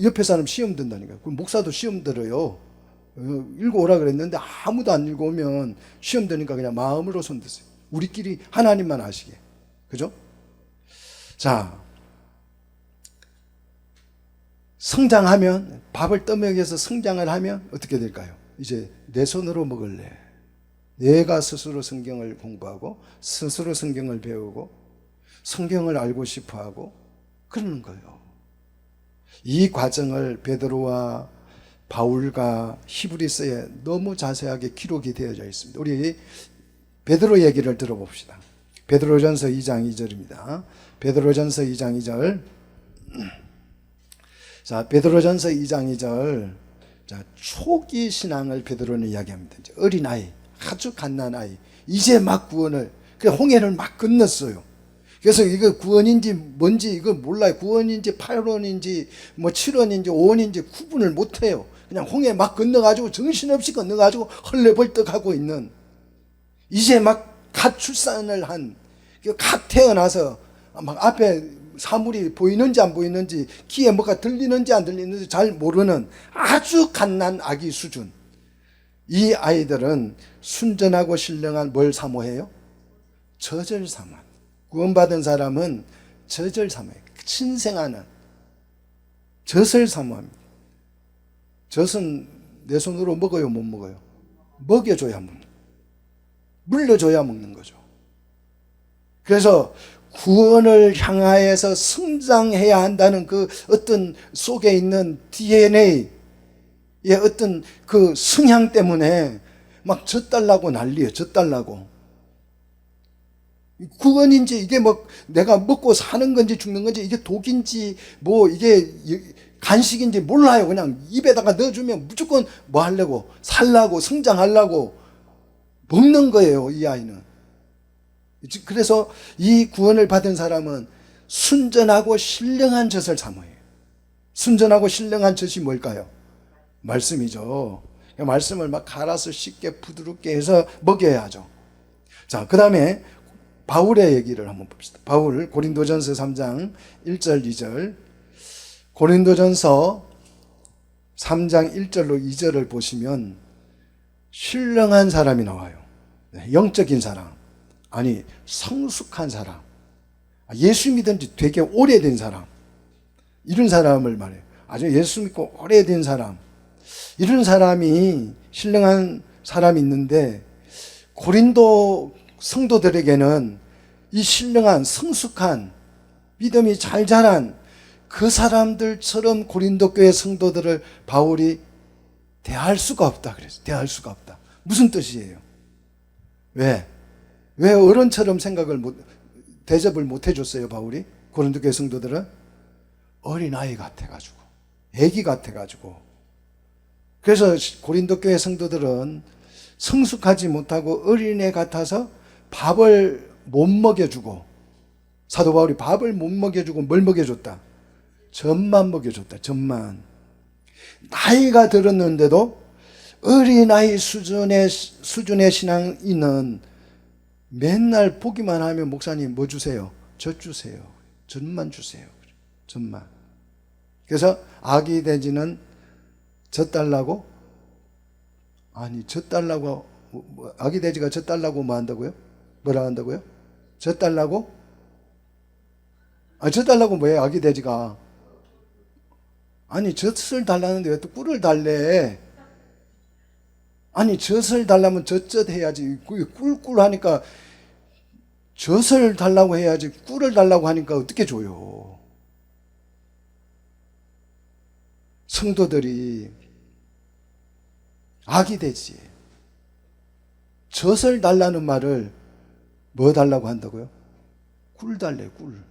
S1: 옆에 사람 시험 든다니까. 그럼 목사도 시험 들어요. 읽어오라 그랬는데 아무도 안 읽어오면 시험 드니까 그냥 마음으로 손 드세요. 우리끼리 하나님만 아시게. 그죠? 자, 성장하면, 밥을 떠먹여서 성장을 하면 어떻게 될까요? 이제 내 손으로 먹을래. 내가 스스로 성경을 공부하고 스스로 성경을 배우고 성경을 알고 싶어하고 그러는 거예요. 이 과정을 베드로와 바울과 히브리서에 너무 자세하게 기록이 되어져 있습니다. 우리 베드로 얘기를 들어봅시다. 베드로전서 2장 2절입니다. 베드로전서 2장 2절. 자, 베드로전서 2장 2절. 자, 초기 신앙을 베드로는 이야기합니다. 이제 어린아이, 아주 갓난아이, 이제 막 구원을, 그 홍해를 막 건넜어요. 그래서 이거 구원인지 뭔지 이거 몰라요. 구원인지 8원인지 뭐 7원인지 5원인지 구분을 못해요. 그냥 홍해 막 건너가지고 정신없이 건너가지고 헐레벌떡하고 있는, 이제 막 갓 출산을 한, 갓 태어나서 막 앞에 사물이 보이는지 안 보이는지, 귀에 뭐가 들리는지 안 들리는지 잘 모르는 아주 갓난 아기 수준. 이 아이들은 순전하고 신령한 뭘 사모해요? 젖을 사모해요. 구원받은 사람은 젖을 사모해요. 신생아는 젖을 사모합니다. 젖은 내 손으로 먹어요, 못 먹어요? 먹여줘야 먹는 거예요. 물려줘야 먹는 거죠. 그래서 구원을 향하여서 성장해야 한다는 그 어떤 속에 있는 DNA의 어떤 그 성향 때문에 막 젖달라고 난리예요. 젖달라고. 구원인지 이게 뭐 내가 먹고 사는 건지 죽는 건지, 이게 독인지 뭐 이게 간식인지 몰라요. 그냥 입에다가 넣어주면 무조건 뭐 하려고, 살라고, 성장하려고 먹는 거예요, 이 아이는. 그래서 이 구원을 받은 사람은 순전하고 신령한 젖을 사모해요. 순전하고 신령한 젖이 뭘까요? 말씀이죠. 말씀을 막 갈아서 쉽게 부드럽게 해서 먹여야죠. 자, 그 다음에 바울의 얘기를 한번 봅시다. 바울, 고린도전서 3장 1절 2절. 고린도전서 3장 1절로 2절을 보시면 신령한 사람이 나와요. 영적인 사람, 아니 성숙한 사람, 예수 믿은 지 되게 오래된 사람, 이런 사람을 말해요. 아주 예수 믿고 오래된 사람, 이런 사람이 신령한 사람이 있는데, 고린도 성도들에게는 이 신령한 성숙한 믿음이 잘 자란 그 사람들처럼 고린도 교회 성도들을 바울이 대할 수가 없다 그랬어요. 대할 수가 없다. 무슨 뜻이에요? 왜 어른처럼 대접을 못 해줬어요, 바울이? 고린도 교회 성도들은 어린아이 같아가지고, 애기 같아가지고. 그래서 고린도 교회 성도들은 성숙하지 못하고 어린애 같아서 밥을 못 먹여주고, 사도 바울이 밥을 못 먹여주고 뭘 먹여줬다? 젖만 먹여줬다. 젖만. 나이가 들었는데도 어린아이 수준의 신앙인은 맨날 보기만 하면 목사님 뭐 주세요? 젖 주세요. 젖만 주세요. 젖만. 그래서 아기 돼지는 젖 달라고? 아니, 젖 달라고, 아기 돼지가 젖 달라고 뭐 한다고요? 뭐라 한다고요? 젖 달라고? 젖 달라고 뭐예요, 아기 돼지가? 아니, 젖을 달라는데 왜 또 꿀을 달래? 아니, 젖을 달라면 젖 해야지. 꿀꿀 하니까 젖을 달라고 해야지, 꿀을 달라고 하니까 어떻게 줘요? 성도들이 아기 돼지, 젖을 달라는 말을 뭐 달라고 한다고요? 꿀 달래요, 꿀.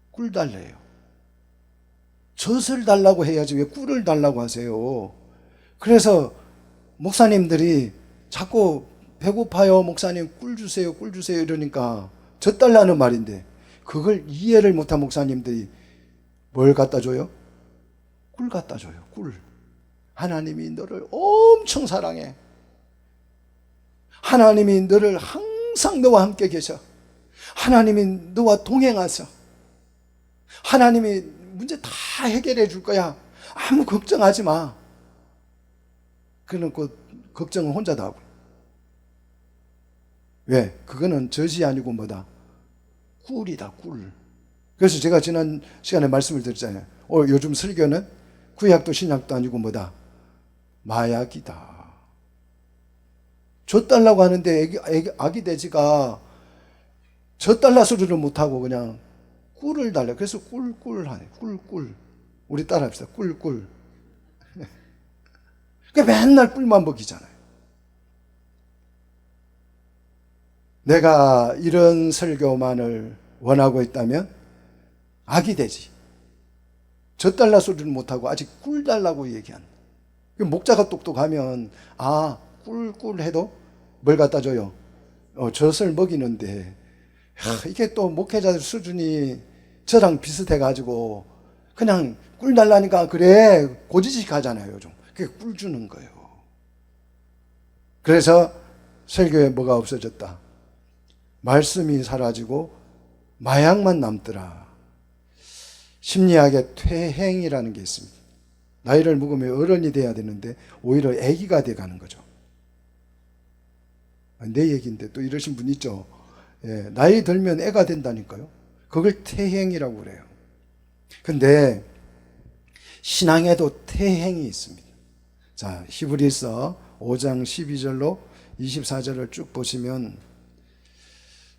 S1: 꿀 달래요. 젖을 달라고 해야지 왜 꿀을 달라고 하세요? 그래서 목사님들이 자꾸 배고파요, 목사님 꿀 주세요, 꿀 주세요 이러니까 젖 달라는 말인데, 그걸 이해를 못한 목사님들이 뭘 갖다 줘요? 꿀 갖다 줘요, 꿀. 하나님이 너를 엄청 사랑해. 하나님이 너를 항상 너와 함께 계셔. 하나님이 너와 동행하셔. 하나님이 문제 다 해결해 줄 거야. 아무 걱정하지 마. 그는 그 걱정은 혼자 다 하고. 왜? 그거는 젖이 아니고 뭐다? 꿀이다, 꿀. 그래서 제가 지난 시간에 말씀을 드렸잖아요. 요즘 설교는 구약도 신약도 아니고 뭐다? 마약이다. 젖달라고 하는데 아기 돼지가 젖달라 소리를 못하고 그냥 꿀을 달래. 그래서 꿀꿀 하네. 꿀꿀. 우리 따라 합시다. 꿀꿀. 맨날 꿀만 먹이잖아요. 내가 이런 설교만을 원하고 있다면 아기 돼지. 젖달라 소리를 못하고 아직 꿀 달라고 얘기한다. 목자가 똑똑하면 꿀꿀 해도 뭘 갖다 줘요? 젖을 먹이는데 이게 또 목회자들 수준이 저랑 비슷해가지고 그냥 꿀 달라니까 그래 고지식 하잖아요. 요즘 그게 꿀 주는 거예요. 그래서 설교에 뭐가 없어졌다? 말씀이 사라지고 마약만 남더라. 심리학에 퇴행이라는 게 있습니다. 나이를 먹으면 어른이 돼야 되는데 오히려 아기가 돼가는 거죠. 내 얘기인데 또 이러신 분 있죠. 예, 나이 들면 애가 된다니까요. 그걸 퇴행이라고 그래요. 근데 신앙에도 퇴행이 있습니다. 자, 히브리서 5장 12절로 24절을 쭉 보시면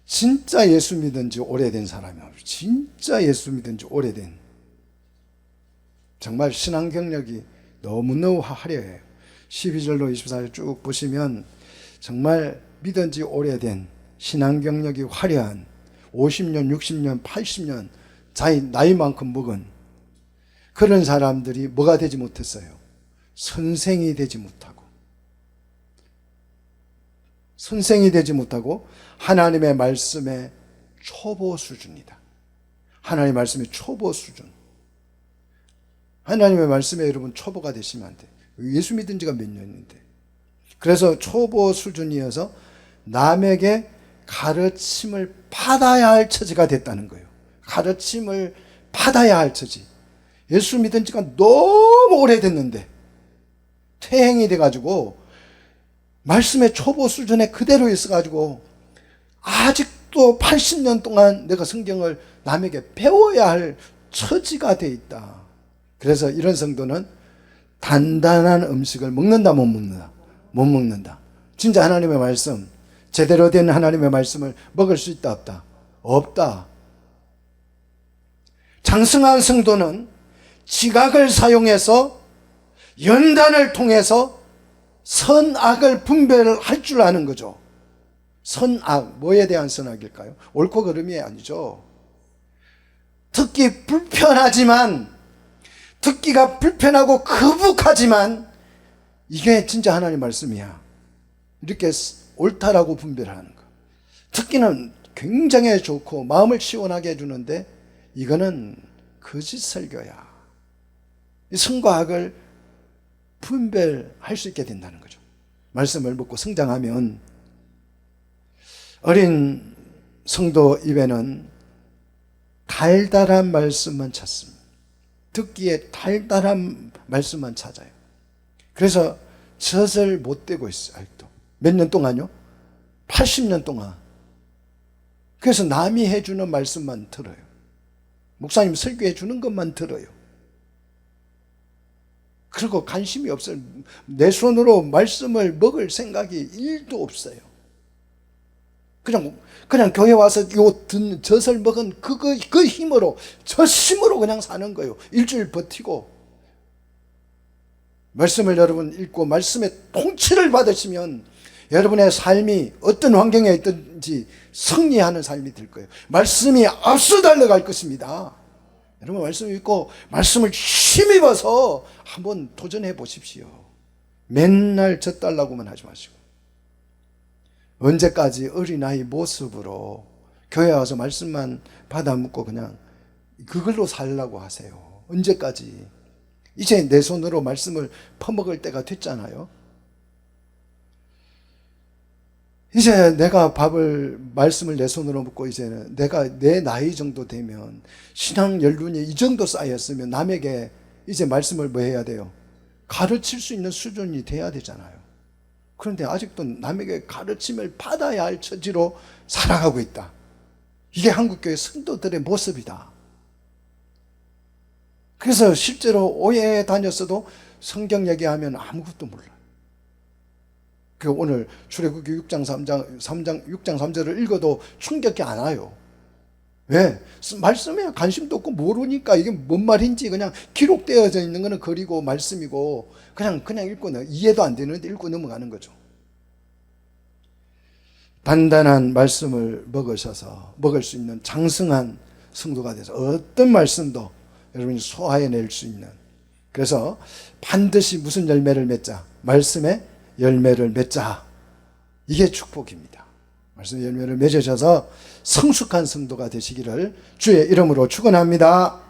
S1: 진짜 예수 믿은 지 오래된 사람이에요. 진짜 예수 믿은 지 오래된, 정말 신앙 경력이 너무너무 화려해요. 12절로 24절 쭉 보시면 정말 믿은 지 오래된, 신앙 경력이 화려한 50년, 60년, 80년 자기 나이만큼 먹은 그런 사람들이 뭐가 되지 못했어요? 선생이 되지 못하고, 선생이 되지 못하고 하나님의 말씀의 초보 수준이다. 하나님의 말씀의 초보 수준. 하나님의 말씀에 여러분 초보가 되시면 안 돼요. 예수 믿은 지가 몇 년인데. 그래서 초보 수준이어서 남에게 가르침을 받아야 할 처지가 됐다는 거예요. 가르침을 받아야 할 처지. 예수 믿은 지가 너무 오래됐는데 퇴행이 돼가지고 말씀의 초보 수준에 그대로 있어가지고 아직도 80년 동안 내가 성경을 남에게 배워야 할 처지가 돼 있다. 그래서 이런 성도는 단단한 음식을 먹는다, 못 먹는다? 못 먹는다. 진짜 하나님의 말씀, 제대로 된 하나님의 말씀을 먹을 수 있다, 없다? 없다. 장성한 성도는 지각을 사용해서 연단을 통해서 선악을 분별할 줄 아는 거죠. 선악, 뭐에 대한 선악일까요? 옳고 그름이 아니죠. 듣기 불편하지만, 듣기가 불편하고 거북하지만 이게 진짜 하나님 말씀이야, 이렇게 옳다라고 분별하는 거. 듣기는 굉장히 좋고 마음을 시원하게 해주는데 이거는 거짓 설교야. 선과 악을 분별할 수 있게 된다는 거죠. 말씀을 먹고 성장하면 어린 성도 입에는 달달한 말씀만 찾습니다. 듣기에 달달한 말씀만 찾아요. 그래서 젖을 못 떼고 있어요. 아직도. 몇 년 동안요? 80년 동안. 그래서 남이 해주는 말씀만 들어요. 목사님 설교해 주는 것만 들어요. 그리고 관심이 없어요. 내 손으로 말씀을 먹을 생각이 1도 없어요. 그냥 교회 와서 젖을 먹은 그 힘으로, 저 힘으로 그냥 사는 거예요. 일주일 버티고. 말씀을 여러분 읽고 말씀의 통치를 받으시면 여러분의 삶이 어떤 환경에 있든지 승리하는 삶이 될 거예요. 말씀이 앞서 달려갈 것입니다. 여러분 말씀 읽고 말씀을 힘입어서 한번 도전해 보십시오. 맨날 젖달라고만 하지 마시고. 언제까지 어린아이 모습으로 교회 와서 말씀만 받아 묻고 그냥 그걸로 살라고 하세요? 언제까지? 이제 내 손으로 말씀을 퍼먹을 때가 됐잖아요. 이제 내가 말씀을 내 손으로 먹고 이제는 내가 내 나이 정도 되면 신앙 연륜이 이 정도 쌓였으면 남에게 이제 말씀을 뭐 해야 돼요? 가르칠 수 있는 수준이 돼야 되잖아요. 그런데 아직도 남에게 가르침을 받아야 할 처지로 살아가고 있다. 이게 한국교회 성도들의 모습이다. 그래서 실제로 오해에 다녔어도 성경 얘기하면 아무것도 몰라요. 그 오늘 출애굽기 6장 3절을 읽어도 충격이 안 와요. 왜? 말씀에 관심도 없고 모르니까 이게 뭔 말인지 그냥 기록되어져 있는 거는 글이고 말씀이고 그냥 읽고 이해도 안 되는데 읽고 넘어가는 거죠. 단단한 말씀을 먹으셔서 먹을 수 있는 장성한 성도가 돼서 어떤 말씀도 여러분이 소화해낼 수 있는, 그래서 반드시 무슨 열매를 맺자? 말씀의 열매를 맺자. 이게 축복입니다. 말씀의 열매를 맺으셔서 성숙한 성도가 되시기를 주의 이름으로 축원합니다.